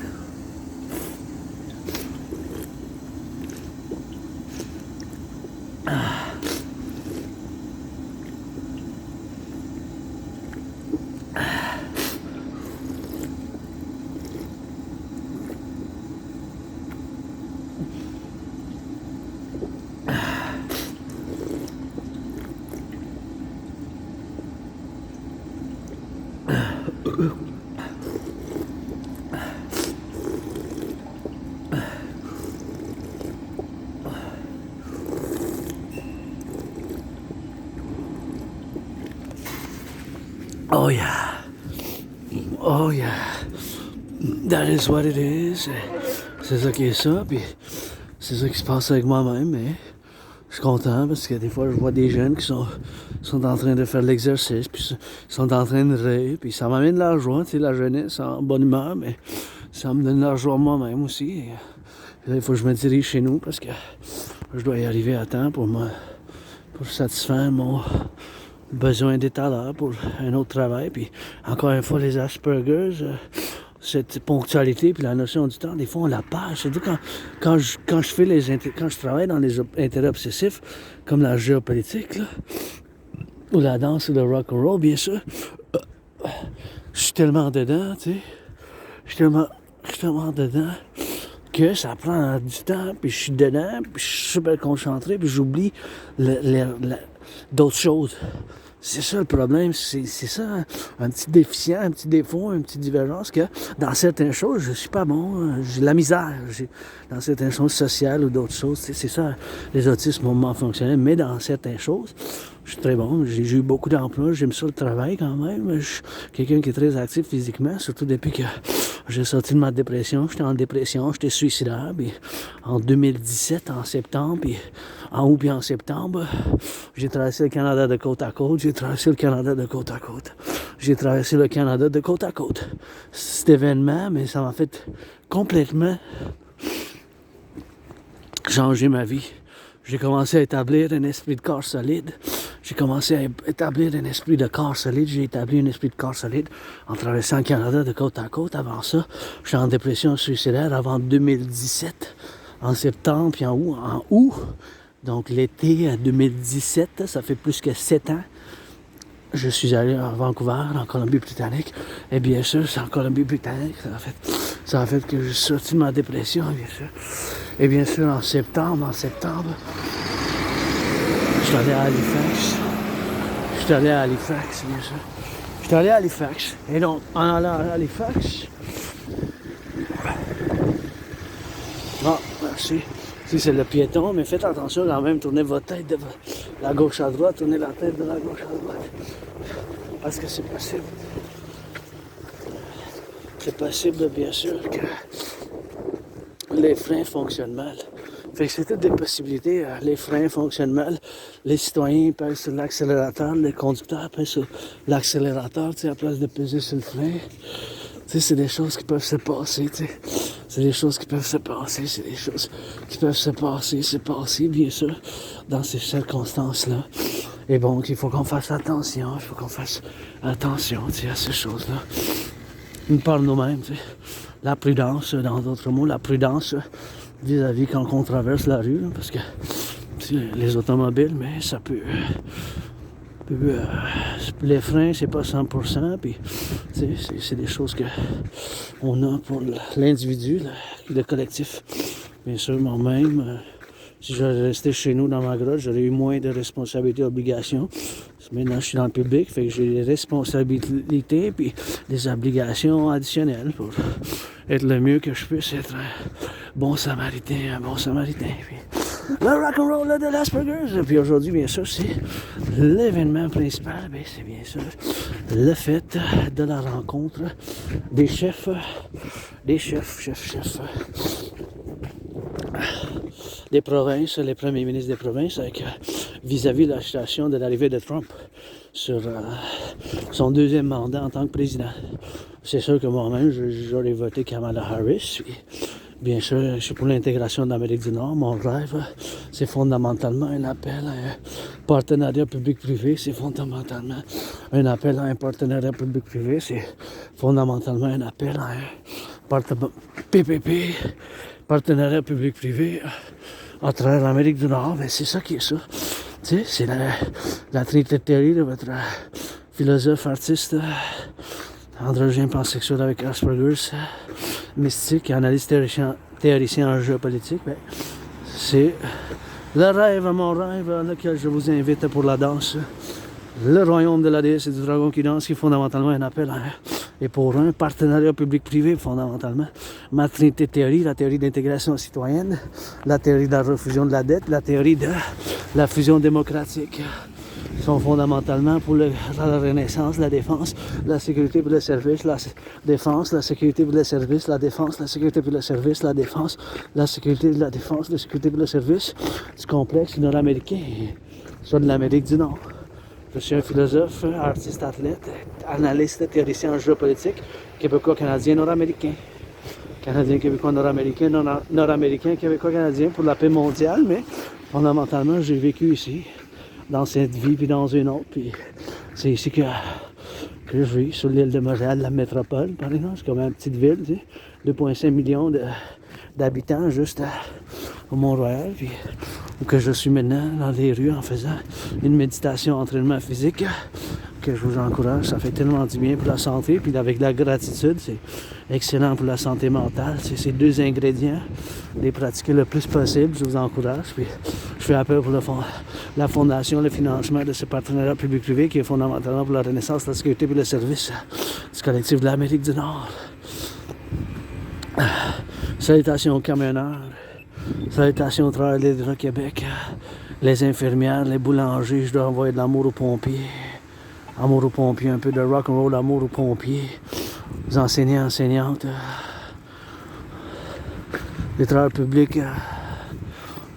Oh yeah. Oh yeah. That is what it is. C'est ça qui est ça, puis c'est ça qui se passe avec moi-même, mais je suis content parce que des fois je vois des jeunes qui sont en train de faire de l'exercice, puis ils sont en train de rire, puis ça m'amène de la joie, tu sais, la jeunesse en bonne humeur, mais ça me donne de la joie moi-même aussi. Et là, il faut que je me dirige chez nous parce que je dois y arriver à temps pour satisfaire mon besoin d'état là pour un autre travail. Puis encore une fois, les Aspergers, cette ponctualité puis la notion du temps, des fois on la perd. Surtout quand je travaille dans les intérêts obsessifs, comme la géopolitique, là, ou la danse ou le rock'n'roll, bien sûr, je suis tellement dedans, tu sais. Je suis tellement dedans que ça prend du temps, puis je suis dedans, puis je suis super concentré, puis j'oublie d'autres choses. C'est ça le problème, c'est ça, un petit déficient, un petit défaut, une petite divergence que dans certaines choses, je suis pas bon, j'ai de la misère, dans certaines choses sociales ou d'autres choses, c'est ça, les autistes moment fonctionnels, mais dans certaines choses, je suis très bon, j'ai eu beaucoup d'emplois, j'aime ça le travail quand même, je suis quelqu'un qui est très actif physiquement, surtout depuis que j'ai sorti de ma dépression, j'étais en dépression, j'étais suicidaire, puis en 2017, en septembre, puis en août puis en septembre, j'ai traversé le Canada de côte à côte, j'ai traversé le Canada de côte à côte, j'ai traversé le Canada de côte à côte. Cet événement, mais ça m'a fait complètement changer ma vie. J'ai commencé à établir un esprit de corps solide. J'ai commencé à établir un esprit de corps solide. J'ai établi un esprit de corps solide en traversant le Canada de côte à côte. Avant ça, j'étais en dépression suicidaire avant 2017, en septembre puis en août. Donc l'été 2017, ça fait plus que 7 ans. Je suis allé à Vancouver, en Colombie-Britannique. Et bien sûr, c'est en Colombie-Britannique. Ça a fait que je suis sorti de ma dépression, bien sûr. Et bien sûr, en septembre, je suis allé à Halifax. Je suis allé à Halifax, bien sûr. Je suis allé à Halifax. Et donc, en allant à Halifax... Ah, merci. Si c'est le piéton, mais faites attention quand même, tournez votre tête de la gauche à droite, tournez la tête de la gauche à droite. Parce que c'est possible. C'est possible, bien sûr, que les freins fonctionnent mal. Fait que c'est toutes des possibilités. Les freins fonctionnent mal. Les citoyens pèsent sur l'accélérateur, les conducteurs pèsent sur l'accélérateur, tu sais, à place de peser sur le frein. Tu sais, c'est des choses qui peuvent se passer, tu sais. C'est des choses qui peuvent se passer, c'est passé, bien sûr, dans ces circonstances-là. Et bon, il faut qu'on fasse attention, tu sais, à ces choses-là. Une part de nous-mêmes, tu sais. La prudence, dans d'autres mots, la prudence vis-à-vis quand on traverse la rue, là, parce que les automobiles, mais ça peut... les freins, c'est pas 100%, puis c'est des choses que on a pour l'individu, le collectif. Bien sûr, moi-même, si j'aurais resté chez nous dans ma grotte, j'aurais eu moins de responsabilités et obligations. Maintenant, je suis dans le public, fait que j'ai des responsabilités puis des obligations additionnelles pour être le mieux que je puisse, être bon samaritain, un bon samaritain. Puis, le rock'n'roll de l'Asperger's. Puis aujourd'hui, bien sûr, c'est l'événement principal. Bien, c'est bien sûr le fait de la rencontre des chefs, des provinces, les premiers ministres des provinces, avec, vis-à-vis de la situation de l'arrivée de Trump sur son deuxième mandat en tant que président. C'est sûr que moi-même, j'aurais voté Kamala Harris. Puis, bien sûr, je suis pour l'intégration de l'Amérique du Nord. Mon rêve, c'est fondamentalement un appel à un partenariat public-privé. C'est fondamentalement un appel à un partenariat public-privé. C'est fondamentalement un appel à un PPP, partenariat public-privé, à travers l'Amérique du Nord. Mais c'est ça qui est ça. Tu sais, c'est la trinité de théorie de votre philosophe, artiste, androgyne pansexuel avec Asperger's, mystique, analyste théoricien en géopolitique. Ben, c'est le rêve, mon rêve, à lequel je vous invite pour la danse. Le royaume de la déesse et du dragon qui danse, qui est fondamentalement un appel à et pour un partenariat public-privé, fondamentalement. Ma trinité de théorie, la théorie d'intégration citoyenne, la théorie de la refusion de la dette, la théorie de la fusion démocratique, sont fondamentalement pour la renaissance, la défense, la sécurité pour le service, la défense, la sécurité pour le service, la défense, la sécurité pour le service, la défense, la sécurité pour la défense, la sécurité pour le service du complexe nord-américain, soit de l'Amérique du Nord. Je suis un philosophe, artiste, athlète, analyste, théoricien en géopolitique, québécois, canadien, nord-américain. Canadien, québécois, nord-américain, nord-américain, québécois, canadien pour la paix mondiale, mais fondamentalement, j'ai vécu ici, dans cette vie, puis dans une autre, puis c'est ici que je vis, sur l'île de Montréal, la métropole, par exemple, c'est comme une petite ville, tu sais, 2,5 millions d'habitants, juste au Mont-Royal, puis où que je suis maintenant dans les rues en faisant une méditation, entraînement physique, que je vous encourage, ça fait tellement du bien pour la santé, puis avec la gratitude, c'est excellent pour la santé mentale, c'est ces deux ingrédients, les pratiquer le plus possible, je vous encourage, puis je fais appel pour la fondation, le financement de ce partenariat public-privé qui est fondamentalement pour la renaissance, la sécurité et le service du collectif de l'Amérique du Nord. Salutations aux camionneurs, salutations aux travailleurs de Québec, les infirmières, les boulangers, je dois envoyer de l'amour aux pompiers, un peu de rock'n'roll, amour aux pompiers, les enseignants, enseignantes, les travailleurs publics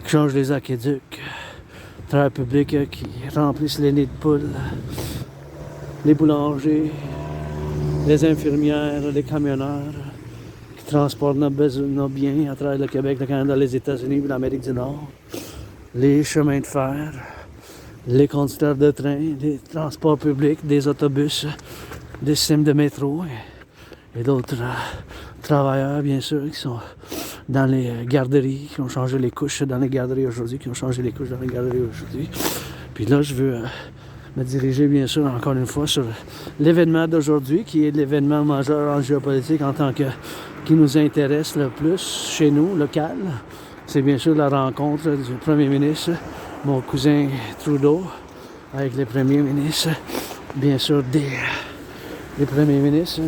qui changent les aqueducs, les travailleurs publics qui remplissent les nids de poules, les boulangers, les infirmières, les camionneurs, transportent nos biens à travers le Québec, le Canada, les États-Unis et l'Amérique du Nord, les chemins de fer, les conducteurs de train, les transports publics, des autobus, des systèmes de métro et d'autres travailleurs, bien sûr, qui sont dans les garderies, qui ont changé les couches dans les garderies aujourd'hui, Puis là, je veux me diriger, bien sûr, encore une fois, sur l'événement d'aujourd'hui, qui est l'événement majeur en géopolitique en tant que qui nous intéresse le plus chez nous, local. C'est bien sûr la rencontre du premier ministre, mon cousin Trudeau, avec les premiers ministres, bien sûr des premiers ministres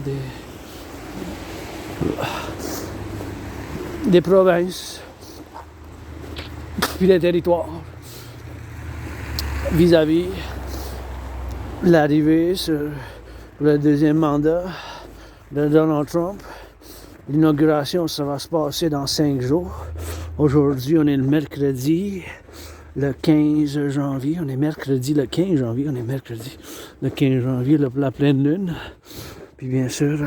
des provinces, puis des territoires, vis-à-vis l'arrivée sur le deuxième mandat de Donald Trump. L'inauguration, ça va se passer dans 5 jours. Aujourd'hui, on est le mercredi, le 15 janvier. On est mercredi, le 15 janvier. La pleine lune. Puis bien sûr,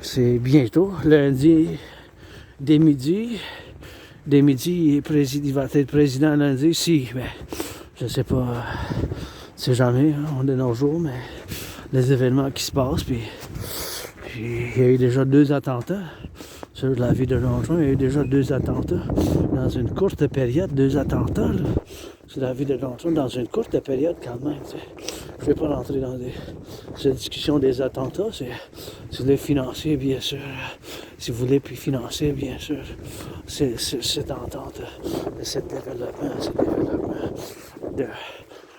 c'est bientôt, lundi, dès midi. Dès midi, il va être président lundi. Si, ben, je sais pas, c'est jamais, hein, on est dans nos jours, mais les événements qui se passent, puis il y a eu déjà 2 attentats sur la vie de Donald Trump. Il y a eu déjà 2 attentats dans une courte période. 2 attentats là, sur la vie de Donald Trump dans une courte période quand même. Tu sais. Je ne vais pas rentrer dans cette discussion des attentats. C'est les financiers, bien sûr. Si vous voulez, puis financer, bien sûr, cette entente, cet développement de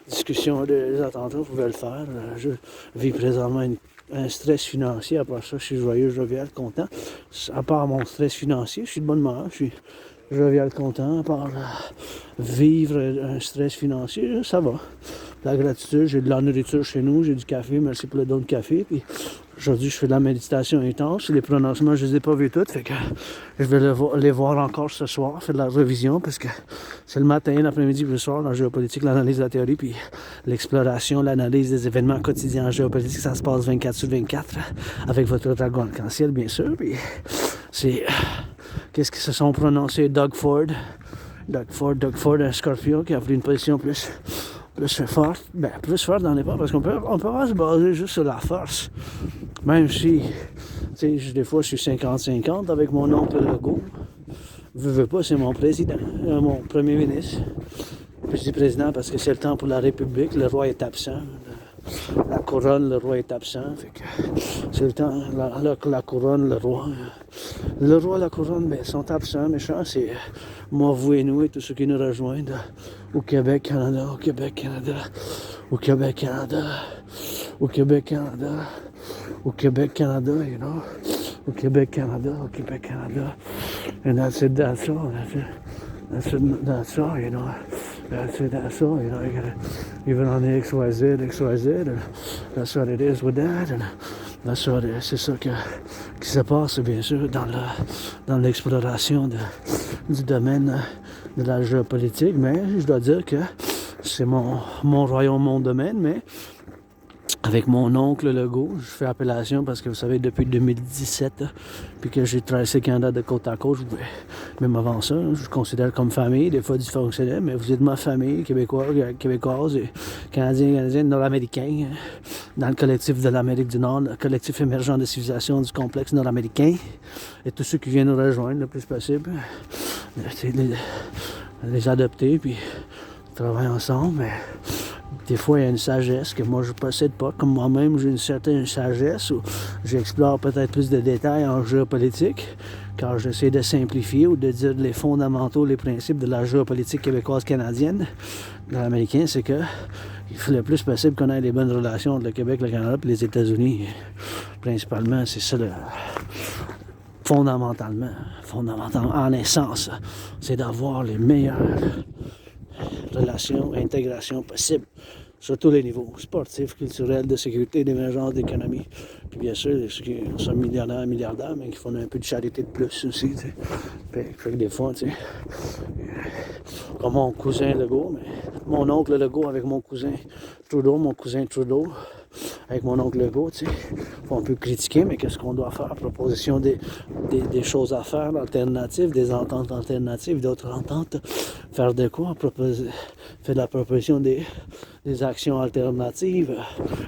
discussion des attentats, vous pouvez le faire. Je vis présentement une un stress financier. Après ça, je suis joyeux, jovial, content. À part mon stress financier, je suis de bonne humeur, je suis jovial, content. À part vivre un stress financier, ça va. La gratitude, j'ai de la nourriture chez nous, j'ai du café, merci pour le don de café. Puis aujourd'hui, je fais de la méditation intense. Les prononcements, je les ai pas vus toutes, fait que je vais les voir encore ce soir, faire de la révision, parce que c'est le matin, l'après-midi, puis le soir, la géopolitique, l'analyse de la théorie, puis l'exploration, l'analyse des événements quotidiens en géopolitique, ça se passe 24/24, avec votre dragon arc-en-ciel, bien sûr. Puis c'est... Qu'est-ce qu'ils se sont prononcés? Doug Ford, un Scorpio, qui a pris une position plus forte, plus forte dans les pas, parce qu'on peut pas se baser juste sur la force. Même si, tu sais, des fois, je suis 50-50 avec mon oncle Legault. Veux pas, c'est mon président, mon premier ministre. Puis je dis président parce que c'est le temps pour la République, le roi est absent. La couronne, le roi est absent, fait que c'est le temps, la couronne, le roi, la couronne, ben, sont absents, méchants, c'est moi, vous et nous, et tous ceux qui nous rejoignent au Québec, Canada, au Québec, Canada, au Québec, Canada, au Québec, Canada, au Québec, Canada, you know, au Québec, Canada, au Québec, Canada, and that's it, that's all, you know. That's all, you know, you gotta, even on the XYZ, and that's what it is with that, and that's what c'est ça qui se passe, bien sûr, dans l'exploration du domaine de la géopolitique, mais je dois dire que c'est mon royaume, mon domaine, mais avec mon oncle Legault, je fais appellation parce que vous savez, depuis 2017, puis que j'ai traversé le Canada de côte à côte, même avant ça, je vous considère comme famille, des fois dysfonctionnel, mais vous êtes ma famille, québécoise, et canadienne, nord-américain, dans le collectif de l'Amérique du Nord, le collectif émergent de civilisation du complexe nord-américain, et tous ceux qui viennent nous rejoindre le plus possible, les adopter, puis travailler ensemble, mais des fois, il y a une sagesse que moi, je ne possède pas. Comme moi-même, j'ai une certaine sagesse où j'explore peut-être plus de détails en géopolitique, car j'essaie de simplifier ou de dire les fondamentaux, les principes de la géopolitique québécoise-canadienne. Dans l'américain, c'est que il faut le plus possible qu'on ait des bonnes relations entre le Québec, le Canada et les États-Unis. Principalement, c'est ça fondamentalement, en essence, c'est d'avoir les meilleures relations, intégration possible sur tous les niveaux, sportifs, culturels, de sécurité, d'émergence, d'économie. Puis bien sûr, ceux qui sont milliardaires, mais qui font un peu de charité de plus aussi, tu sais. Fait que des fois, tu sais, comme mon cousin Legault, mais mon oncle Legault avec mon cousin Trudeau, avec mon oncle Legault, tu sais, on peut critiquer, mais qu'est-ce qu'on doit faire? Proposition des choses à faire, alternatives, des ententes alternatives, d'autres ententes. Faire de quoi? Faire de la proposition des actions alternatives,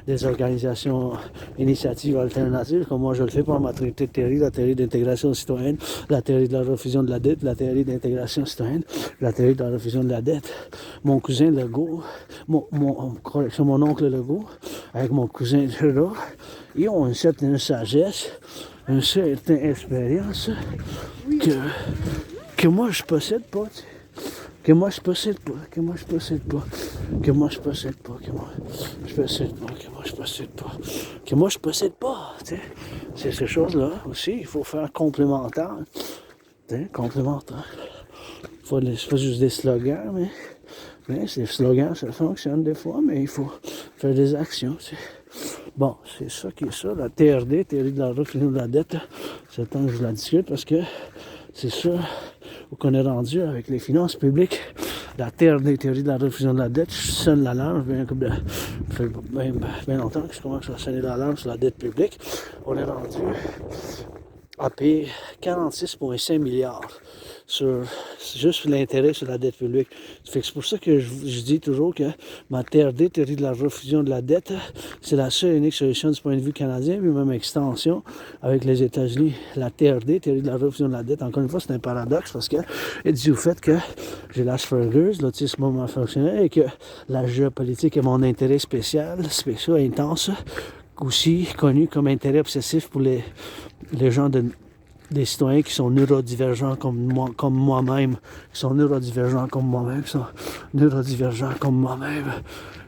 des organisations, initiatives alternatives, comme moi je le fais par ma théorie, la théorie d'intégration citoyenne, la théorie de la refusion de la dette, la théorie d'intégration citoyenne, la théorie de la refusion de la dette. Mon cousin Legault, mon oncle Legault, avec mon cousin Trudeau, ils ont une certaine sagesse, une certaine expérience que moi je possède pas, tu sais. Que moi je possède pas, tu sais. C'est ces choses-là aussi, il faut faire complémentaire, tu sais, complémentaire. C'est pas juste des slogans, mais ces slogans, ça fonctionne des fois, mais il faut faire des actions, tu sais. Bon, c'est ça qui est ça, la TRD, théorie de la refusion de la dette, c'est le temps que je la discute parce que c'est ça qu'on est rendu avec les finances publiques. La TRD, théorie de la refusion de la dette, je sonne l'alarme, ça fait bien longtemps que je commence à sonner l'alarme sur la dette publique. On est rendu à payer 46,5 milliards sur juste l'intérêt sur la dette publique. Fait que c'est pour ça que je dis toujours que ma TRD, théorie de la refusion de la dette, c'est la seule et unique solution du point de vue canadien, puis même extension avec les États-Unis. La TRD, théorie de la refusion de la dette, encore une fois, c'est un paradoxe parce que c'est dû au fait que j'ai l'Asperger's, l'autisme moment fonctionnel, et que la géopolitique est mon intérêt spécial, intense, aussi connu comme intérêt obsessif pour les gens des citoyens qui sont neurodivergents comme moi-même, qui sont neurodivergents comme moi-même.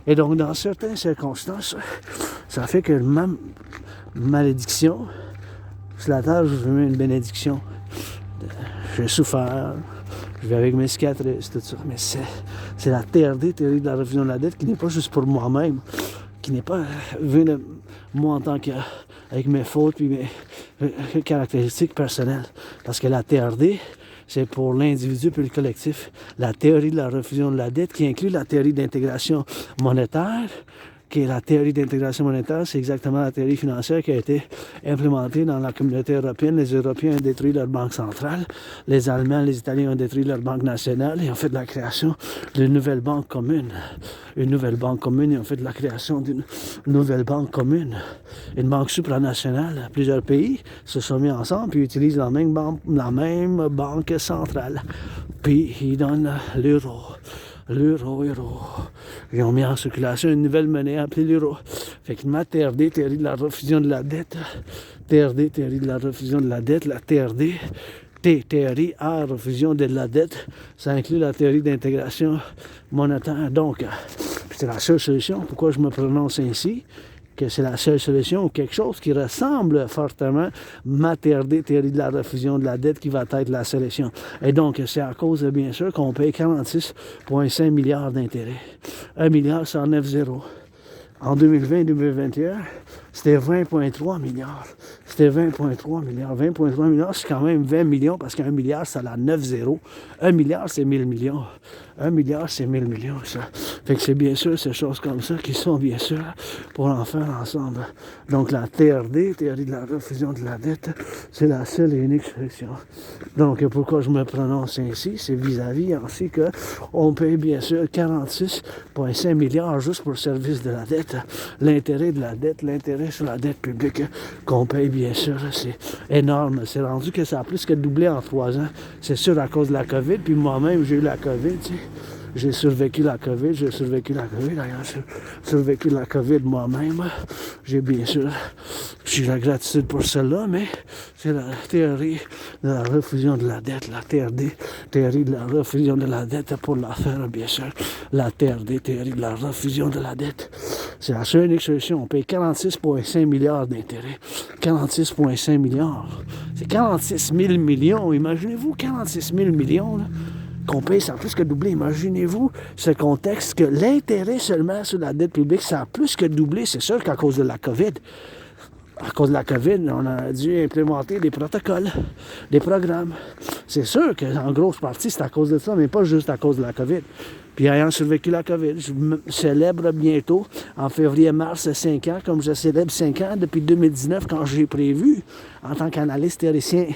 Et donc, dans certaines circonstances, ça fait que même malédiction. Sur la terre, je veux une bénédiction. J'ai souffert, je vais avec mes cicatrices, tout ça. Mais c'est la TRD, théorie de la refusion de la dette, qui n'est pas juste pour moi-même, qui n'est pas vu de moi en tant que avec mes fautes puis mes caractéristiques personnelles. Parce que la TRD, c'est pour l'individu puis le collectif. La théorie de la refusion de la dette, qui inclut la théorie d'intégration monétaire, qui est la théorie d'intégration monétaire, c'est exactement la théorie financière qui a été implémentée dans la communauté européenne. Les Européens ont détruit leur banque centrale, les Allemands, les Italiens ont détruit leur banque nationale et ont fait de la création d'une nouvelle banque commune. Une nouvelle banque commune, ils ont fait de la création d'une nouvelle banque commune. Une banque supranationale. Plusieurs pays se sont mis ensemble et utilisent la même banque centrale. Puis ils donnent l'euro. L'euro. Ils ont mis en circulation une nouvelle monnaie appelée l'euro. Fait que ma TRD, théorie de la refusion de la dette, TRD, théorie de la refusion de la dette, la TRD, théorie à refusion de la dette, ça inclut la théorie d'intégration monétaire. Donc, c'est la seule solution. Pourquoi je me prononce ainsi? Que c'est la seule solution ou quelque chose qui ressemble fortement ma TRD, théorie de la refusion de la dette, qui va être la solution. Et donc, c'est à cause, bien sûr, qu'on paye 46,5 milliards d'intérêts. 1 milliard, 109 zéros. En 2020-2021, c'était 20,3 milliards. C'était 20,3 milliards. 20,3 milliards, c'est quand même 20 millions parce qu'un milliard, ça a 9 zéros. 1 milliard, c'est 1000 millions. 1 milliard, c'est 1000 millions, ça. Fait que c'est bien sûr ces choses comme ça qui sont bien sûr pour en faire ensemble. Donc la TRD, théorie de la refusion de la dette, c'est la seule et unique solution. Donc pourquoi je me prononce ainsi, c'est vis-à-vis ainsi que on paye bien sûr 46,5 milliards juste pour le service de la dette. L'intérêt de la dette, l'intérêt sur la dette publique qu'on paye bien sûr, c'est énorme. C'est rendu que ça a plus que doublé en 3 ans. C'est sûr à cause de la COVID, puis moi-même j'ai eu la COVID, tu sais. J'ai survécu la COVID, d'ailleurs, j'ai survécu la COVID moi-même. J'ai bien sûr, j'ai la gratitude pour cela, mais c'est la théorie de la refusion de la dette, la TRD, théorie de la refusion de la dette pour la faire, bien sûr. La TRD, théorie de la refusion de la dette. C'est la seule unique solution. On paye 46,5 milliards d'intérêts. 46,5 milliards. C'est 46 000 millions. Imaginez-vous 46 000 millions, là, qu'on paye, ça a plus que doublé. Imaginez-vous ce contexte que l'intérêt seulement sur la dette publique, ça a plus que doublé. C'est sûr qu'à cause de la COVID. À cause de la COVID, on a dû implémenter des protocoles, des programmes. C'est sûr qu'en grosse partie, c'est à cause de ça, mais pas juste à cause de la COVID. Puis ayant survécu la COVID, je me célèbre bientôt, en février-mars, 5 ans, comme je célèbre 5 ans depuis 2019, quand j'ai prévu, en tant qu'analyste théoricien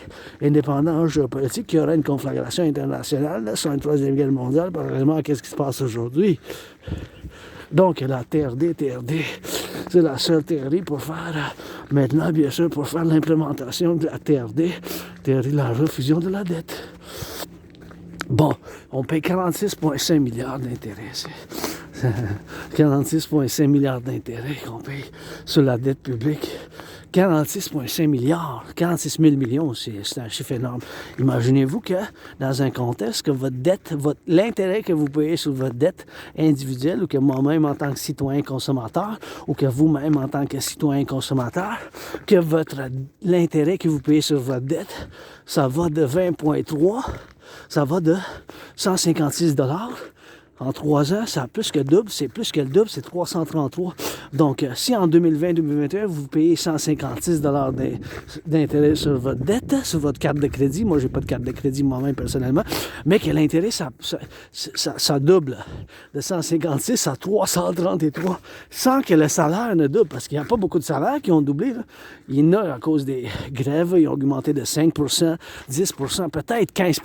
indépendant en géopolitique, qu'il y aurait une conflagration internationale là, sur une 3e guerre mondiale, parallèlement à ce qui se passe aujourd'hui. Donc, la TRD, c'est la seule théorie pour faire, maintenant, bien sûr, pour faire l'implémentation de la TRD, théorie de la refusion de la dette. Bon, on paye 46,5 milliards d'intérêts. 46,5 milliards d'intérêts qu'on paye sur la dette publique. 46,5 milliards, 46 000 millions, c'est un chiffre énorme. Imaginez-vous que dans un contexte que votre dette, l'intérêt que vous payez sur votre dette individuelle, ou que moi-même en tant que citoyen consommateur, ou que vous-même en tant que citoyen consommateur, que l'intérêt que vous payez sur votre dette, ça va de 20,3, ça va de 156 $. En 3 ans, ça a plus que double, c'est plus que le double, c'est 333. Donc, si en 2020-2021, vous payez 156 $ d'intérêt sur votre dette, sur votre carte de crédit, moi, j'ai pas de carte de crédit moi-même personnellement, mais que l'intérêt, ça double de 156 à 333, sans que le salaire ne double, parce qu'il n'y a pas beaucoup de salaires qui ont doublé. Là. Il y en a à cause des grèves, ils ont augmenté de 5 10 peut-être 15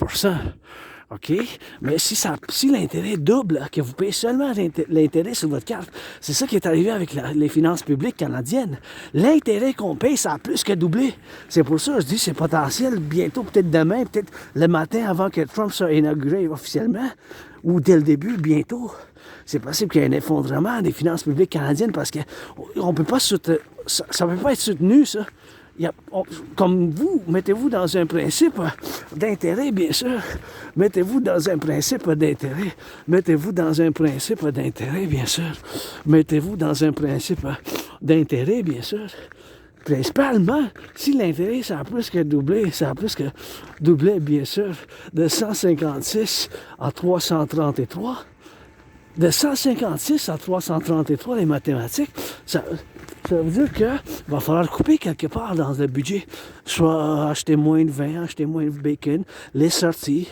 OK? Mais si l'intérêt double, que vous payez seulement l'intérêt sur votre carte, c'est ça qui est arrivé avec les finances publiques canadiennes. L'intérêt qu'on paye, ça a plus que doublé. C'est pour ça que je dis c'est potentiel bientôt, peut-être demain, peut-être le matin avant que Trump soit inauguré officiellement, ou dès le début, bientôt. C'est possible qu'il y ait un effondrement des finances publiques canadiennes parce qu'on peut pas ça peut pas être soutenu, ça. Comme vous, mettez-vous dans un principe d'intérêt, bien sûr. Mettez-vous dans un principe d'intérêt. Mettez-vous dans un principe d'intérêt, bien sûr. Mettez-vous dans un principe d'intérêt, bien sûr. Principalement, si l'intérêt, ça a plus que doublé, bien sûr, de 156 à 333. De 156 à 333, les mathématiques, ça veut dire qu'il va falloir couper quelque part dans le budget. Soit acheter moins de vin, acheter moins de bacon, les sorties.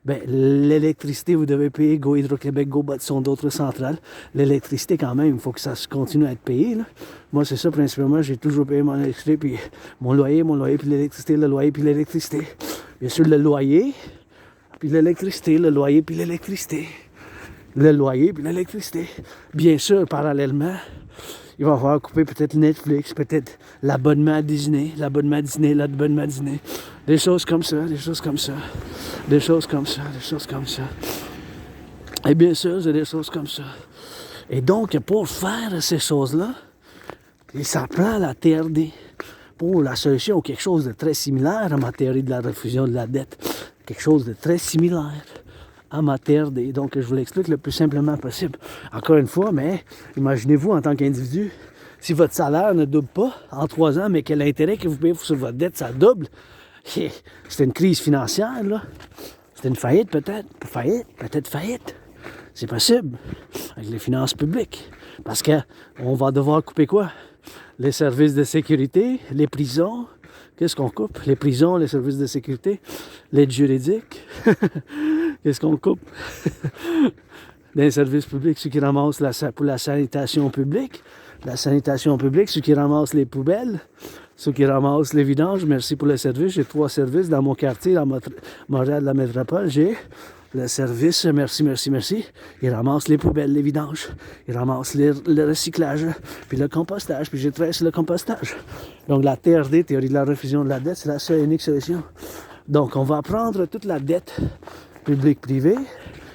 Ben, l'électricité, vous devez payer Go Hydro-Québec, Go Bâtissons d'autres centrales. L'électricité, quand même, il faut que ça continue à être payé. Là. Moi, c'est ça, principalement, j'ai toujours payé mon électricité, puis mon loyer, puis l'électricité, le loyer, puis l'électricité. Bien sûr, le loyer, puis l'électricité, le loyer, puis l'électricité. Le loyer, puis l'électricité. Bien sûr, parallèlement, il va falloir couper peut-être Netflix, peut-être l'abonnement à Disney, des choses comme ça. Et bien sûr, c'est des choses comme ça. Et donc, pour faire ces choses-là, ça prend la TRD. Pour la solution, quelque chose de très similaire à ma théorie de la refusion de la dette. Quelque chose de très similaire à ma TRD. Donc, je vous l'explique le plus simplement possible. Encore une fois, mais imaginez-vous en tant qu'individu, si votre salaire ne double pas en 3 ans, mais que l'intérêt que vous payez sur votre dette, ça double, c'est une crise financière, là. C'est une faillite, peut-être. Peut-être faillite. C'est possible. Avec les finances publiques. Parce qu'on va devoir couper quoi? Les services de sécurité, les prisons. Qu'est-ce qu'on coupe? Les prisons, les services de sécurité, l'aide juridique. Qu'est-ce qu'on coupe? Les services publics, ceux qui ramassent pour la sanitation publique. La sanitation publique, ceux qui ramassent les poubelles, ceux qui ramassent les vidanges. Merci pour le service. J'ai 3 services dans mon quartier, dans Montréal de la métropole. J'ai le service, merci. Ils ramassent les poubelles, les vidanges. Ils ramassent le recyclage, puis le compostage. Puis j'ai travaillé sur le compostage. Donc la TRD, théorie de la refusion de la dette, c'est la seule et unique solution. Donc on va prendre toute la dette publique-privée,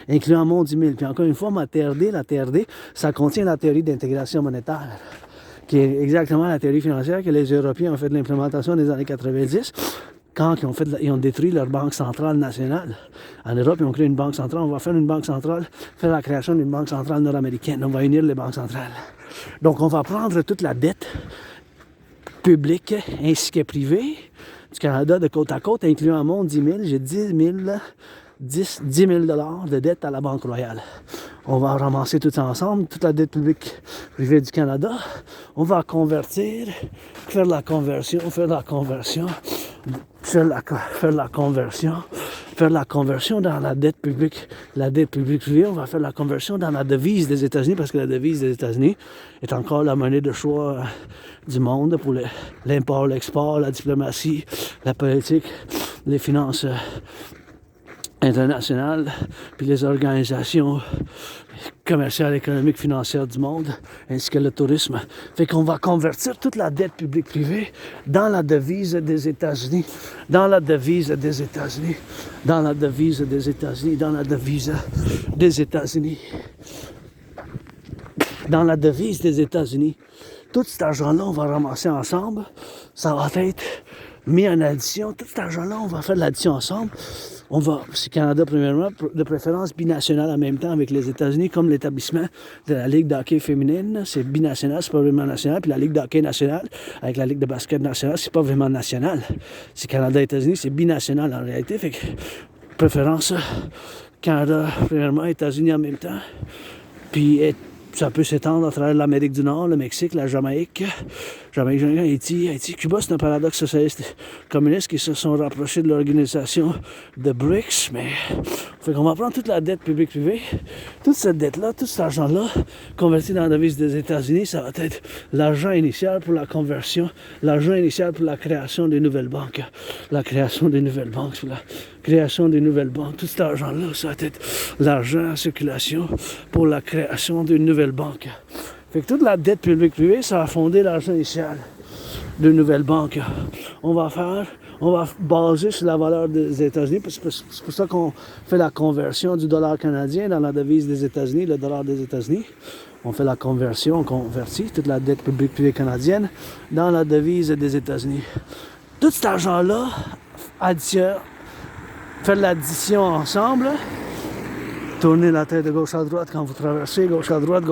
incluant mon 10 000. Puis encore une fois, la TRD, ça contient la théorie d'intégration monétaire, qui est exactement la théorie financière que les Européens ont fait de l'implémentation des années 90, quand ils ont détruit leur banque centrale nationale. En Europe, ils ont créé une banque centrale. On va faire une banque centrale, faire la création d'une banque centrale nord-américaine. On va unir les banques centrales. Donc, on va prendre toute la dette publique ainsi que privée du Canada de côte à côte, incluant mon 10 000. J'ai 10 000 de dette à la Banque Royale. On va ramasser tout ça ensemble, toute la dette publique privée du Canada. On va convertir, faire la conversion dans la dette publique. La dette publique privée, on va faire la conversion dans la devise des États-Unis, parce que la devise des États-Unis est encore la monnaie de choix du monde pour l'import, l'export, la diplomatie, la politique, les finances internationales, puis les organisations commerciales, économiques, financières du monde, ainsi que le tourisme. Fait qu'on va convertir toute la dette publique-privée dans la devise des États-Unis, dans la devise des États-Unis. Tout cet argent-là, on va ramasser ensemble. Ça va être mis en addition. Tout cet argent-là, on va faire de l'addition ensemble. C'est Canada, premièrement, de préférence binational en même temps avec les États-Unis, comme l'établissement de la Ligue d'hockey féminine. C'est binational, c'est pas vraiment national. Puis la Ligue d'hockey nationale, avec la Ligue de basket nationale, c'est pas vraiment national. C'est Canada-États-Unis, c'est binational en réalité. Fait que, préférence, Canada, premièrement, États-Unis en même temps. Puis, ça peut s'étendre à travers l'Amérique du Nord, le Mexique, la Jamaïque, Haïti. Cuba, c'est un paradoxe socialiste communiste qui se sont rapprochés de l'organisation de BRICS, mais fait qu'on va prendre toute la dette publique-privée, toute cette dette-là, tout cet argent-là, converti dans la devise des États-Unis, ça va être l'argent initial pour la conversion, l'argent initial pour la création des nouvelles banques, tout cet argent-là, ça va être l'argent en circulation pour la création d'une nouvelle banque. Fait que toute la dette publique-privée, ça va fonder l'argent initial d'une nouvelle banque. On va baser sur la valeur des États-Unis. C'est pour ça qu'on fait la conversion du dollar canadien dans la devise des États-Unis, le dollar des États-Unis. On fait la conversion, on convertit toute la dette publique-privée canadienne dans la devise des États-Unis. Tout cet argent-là, faire de l'addition ensemble, tourner la tête de gauche à droite quand vous traversez, gauche à droite.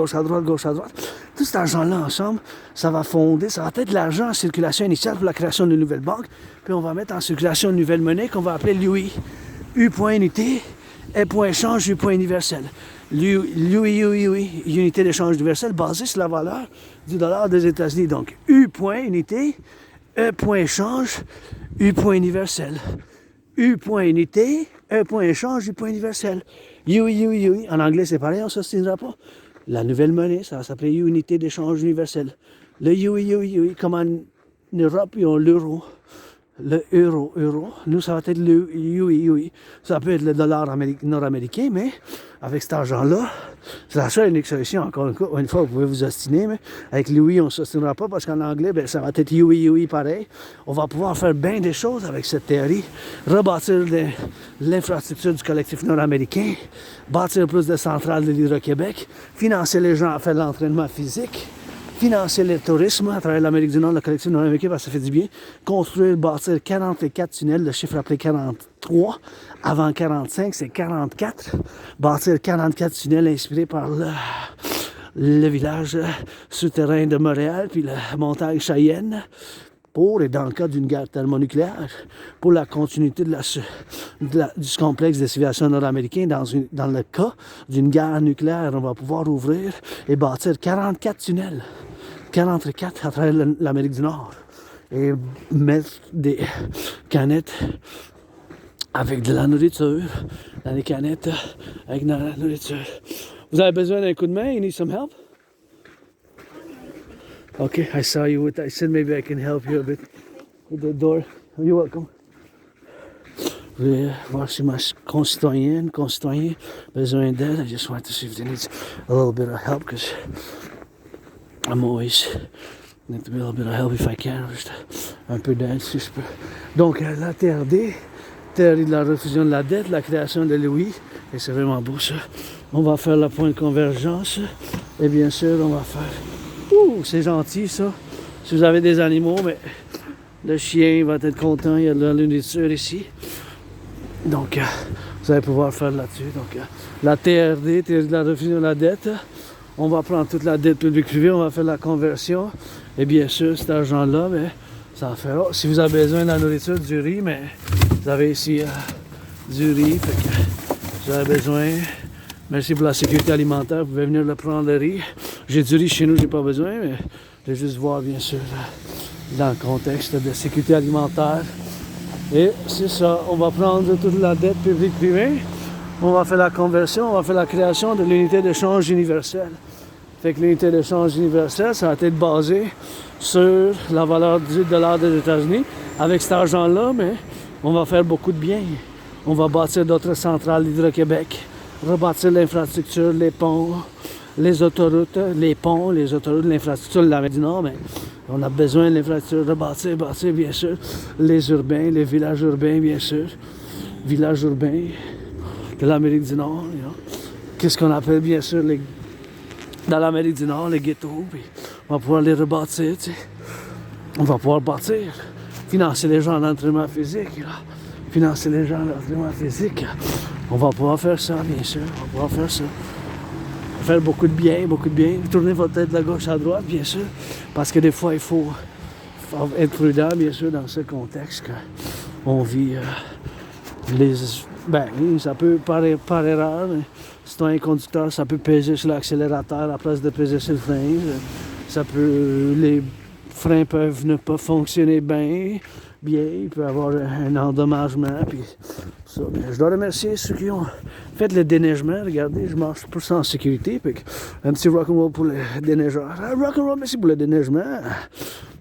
tout cet argent-là ensemble, ça va fonder, ça va être de l'argent en circulation initiale pour la création d'une nouvelle banque, puis on va mettre en circulation une nouvelle monnaie qu'on va appeler l'UI. U point unité, E point échange, U point universel. L'UI, unité d'échange universel, basée sur la valeur du dollar des États-Unis. Donc, U point unité, E point échange, U point universel. U point unité, E point échange, U point universel. UI. En anglais, c'est pareil, on ne s'ostinera pas. La nouvelle monnaie, ça va s'appeler unité d'échange universel. Le UI, comme en Europe, ils ont l'euro. Le euro. Nous, ça va être le UI. Ça peut être le dollar nord-américain, mais avec cet argent-là, c'est la seule et unique solution. Encore une fois, vous pouvez vous ostiner, mais avec l'UI, on ne s'ostinera pas parce qu'en anglais, ben, ça va être UI pareil. On va pouvoir faire bien des choses avec cette théorie. Rebâtir l'infrastructure du collectif nord-américain, bâtir plus de centrales de l'Hydro-Québec, financer les gens à faire de l'entraînement physique, financer le tourisme à travers l'Amérique du Nord, le collectif nord-américain, parce que ça fait du bien. Construire, bâtir 44 tunnels, le chiffre appelé 43. Avant 45, c'est 44. Bâtir 44 tunnels inspirés par le village souterrain de Montréal, puis la montagne Cheyenne. Pour, et dans le cas d'une guerre thermonucléaire, pour la continuité du complexe de civilisation nord-américain, dans le cas d'une guerre nucléaire, on va pouvoir ouvrir et bâtir 44 tunnels, 44 à travers l'Amérique du Nord, et mettre des canettes avec de la nourriture, dans les canettes avec de la nourriture. Vous avez besoin d'un coup de main? You need some help? Okay, I saw you with that. I said maybe I can help you a bit with the door. You're welcome. Je vais voir si ma concitoyenne, concitoyen, besoin d'aide. I just want to see if they need a little bit of help because I'm always need to be a little bit of help if I can. Juste un peu d'aide si je peux. Donc, la TRD, théorie de la refusion de la dette, la création de l'UI, et c'est vraiment beau ça. On va faire le point de convergence, et bien sûr, on va faire. Ouh, c'est gentil ça. Si vous avez des animaux, mais le chien va être content, il y a de la nourriture ici. Donc, vous allez pouvoir faire là-dessus. Donc, la TRD, théorie de la refusion de la dette, on va prendre toute la dette publique-privée, on va faire la conversion. Et bien sûr, cet argent-là, mais ça va faire. Si vous avez besoin de la nourriture, du riz, mais vous avez ici du riz, fait que vous avez besoin. Merci pour la sécurité alimentaire, vous pouvez venir le prendre le riz. J'ai du riz chez nous, j'ai pas besoin, mais je vais juste voir bien sûr dans le contexte de sécurité alimentaire. Et c'est ça, on va prendre toute la dette publique-privée, on va faire la conversion, on va faire la création de l'unité d'échange universelle. Fait que l'unité d'échange universelle, ça va être basé sur la valeur du dollar des États-Unis. Avec cet argent-là, mais on va faire beaucoup de bien. On va bâtir d'autres centrales d'Hydro-Québec, rebâtir l'infrastructure, les ponts, les autoroutes, l'infrastructure de l'Amérique du Nord, mais on a besoin de l'infrastructure, rebâtir, bâtir, bien sûr, les urbains, les villages urbains, bien sûr, villages urbains de l'Amérique du Nord, you know. Qu'est-ce qu'on appelle, bien sûr, dans l'Amérique du Nord, les ghettos, puis on va pouvoir les rebâtir, tu sais. On va pouvoir bâtir, financer les gens en entraînement physique, là. Financer les gens en entraînement physique. On va pouvoir faire ça, bien sûr, on va pouvoir faire ça. Faire beaucoup de bien. Tournez votre tête de la gauche à droite, bien sûr, parce que des fois, il faut être prudent, bien sûr, dans ce contexte qu'on vit. Ça peut par erreur, mais si un conducteur, ça peut peser sur l'accélérateur à la place de peser sur le frein. Les freins peuvent ne pas fonctionner bien, il peut y avoir un endommagement, puis ça. Je dois remercier ceux qui ont fait le déneigement. Regardez, je marche plus en sécurité, puis un petit rock'n'roll pour le déneigeur. Rock'n'roll, merci pour le déneigement.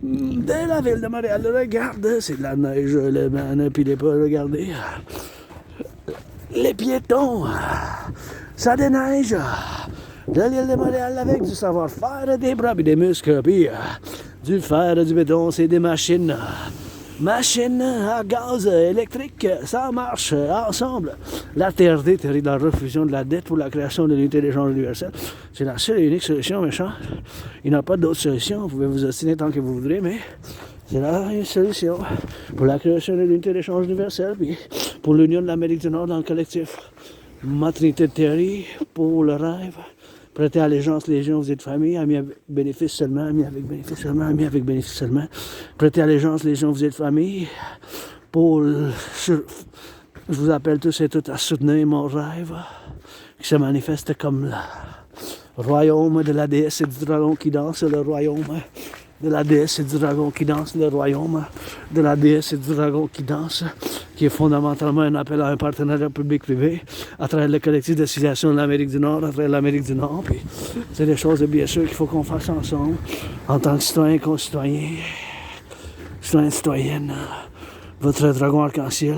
De la ville de Montréal, regarde, c'est de la neige, le man, puis les pas, regardez. Les piétons, ça déneige. De l'île de Montréal avec du savoir-faire, des bras et des muscles, puis du fer, du béton, c'est des machines. Machines à gaz électrique, ça marche ensemble. La TRD, théorie de la refusion de la dette pour la création de l'unité d'échange universelle, c'est la seule et unique solution, méchant. Il n'y a pas d'autre solution, vous pouvez vous ostiner tant que vous voudrez, mais c'est la solution pour la création de l'unité d'échange universelle, puis pour l'union de l'Amérique du Nord dans le collectif. Ma trinité de théorie pour le rêve, Prêtez allégeance, légion, vous êtes famille. Amis avec bénéfice seulement, amis avec bénéfice seulement, amis avec bénéfice seulement. Prêtez allégeance, légion, vous êtes famille. Je vous appelle tous et toutes à soutenir mon rêve qui se manifeste comme le royaume de la déesse et du dragon qui danse, le royaume de la déesse et du dragon qui danse, le royaume de la déesse et du dragon qui danse, qui est fondamentalement un appel à un partenariat public-privé à travers le collectif de civilisation de l'Amérique du Nord, à travers l'Amérique du Nord. Puis c'est des choses, bien sûr, qu'il faut qu'on fasse ensemble en tant que citoyen, concitoyen, citoyen, citoyenne. Votre dragon arc-en-ciel,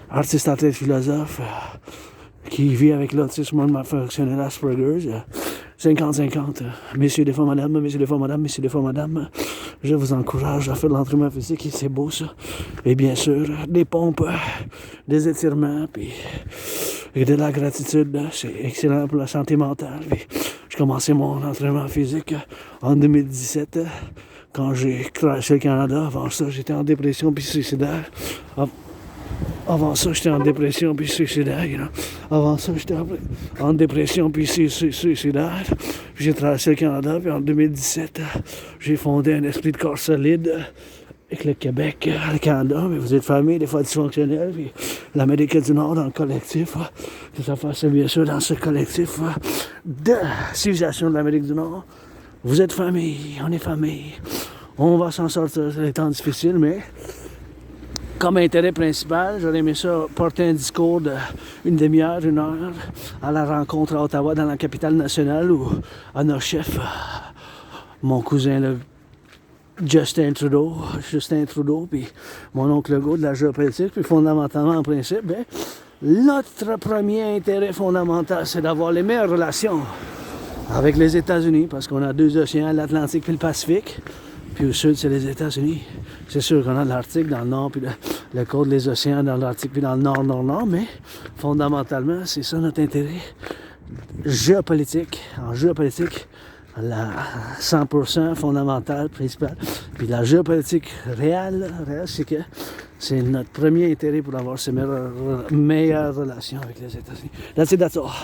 artiste, athlète, philosophe, qui vit avec l'autisme fonctionnel Asperger's, 50-50. Messieurs, des fois, madame, messieurs, des fois, madame, messieurs, des fois, madame, je vous encourage à faire de l'entraînement physique, c'est beau ça. Et bien sûr, des pompes, des étirements, puis et de la gratitude, c'est excellent pour la santé mentale. Puis, j'ai commencé mon entraînement physique en 2017. Quand j'ai crashé le Canada, avant ça, j'étais en dépression puis suicidaire. Avant ça, j'étais en dépression puis suicidaire, you know. Avant ça, j'étais en dépression puis suicidaire. Puis j'ai traversé le Canada, puis en 2017, j'ai fondé un esprit de corps solide avec le Québec, le Canada. Mais vous êtes famille, des fois dysfonctionnelle, puis l'Amérique du Nord dans le collectif. Que ça fasse bien sûr dans ce collectif de civilisation de l'Amérique du Nord. Vous êtes famille, on est famille. On va s'en sortir, c'est des temps difficiles, mais comme intérêt principal, j'aurais aimé ça porter un discours d'une demi-heure, 1 heure, à la rencontre à Ottawa, dans la capitale nationale, où à nos chefs, mon cousin le Justin Trudeau, puis mon oncle Legault de la géopolitique, puis fondamentalement, en principe, ben, notre premier intérêt fondamental, c'est d'avoir les meilleures relations avec les États-Unis, parce qu'on a 2 océans, l'Atlantique et le Pacifique. Puis au sud, c'est les États-Unis. C'est sûr qu'on a l'Arctique dans le nord, puis le côte des océans dans l'Arctique, puis dans le nord, mais fondamentalement, c'est ça notre intérêt géopolitique. En géopolitique, la 100% fondamentale, principale. Puis la géopolitique réelle, c'est que c'est notre premier intérêt pour avoir ces meilleures relations avec les États-Unis. That's it, that's all.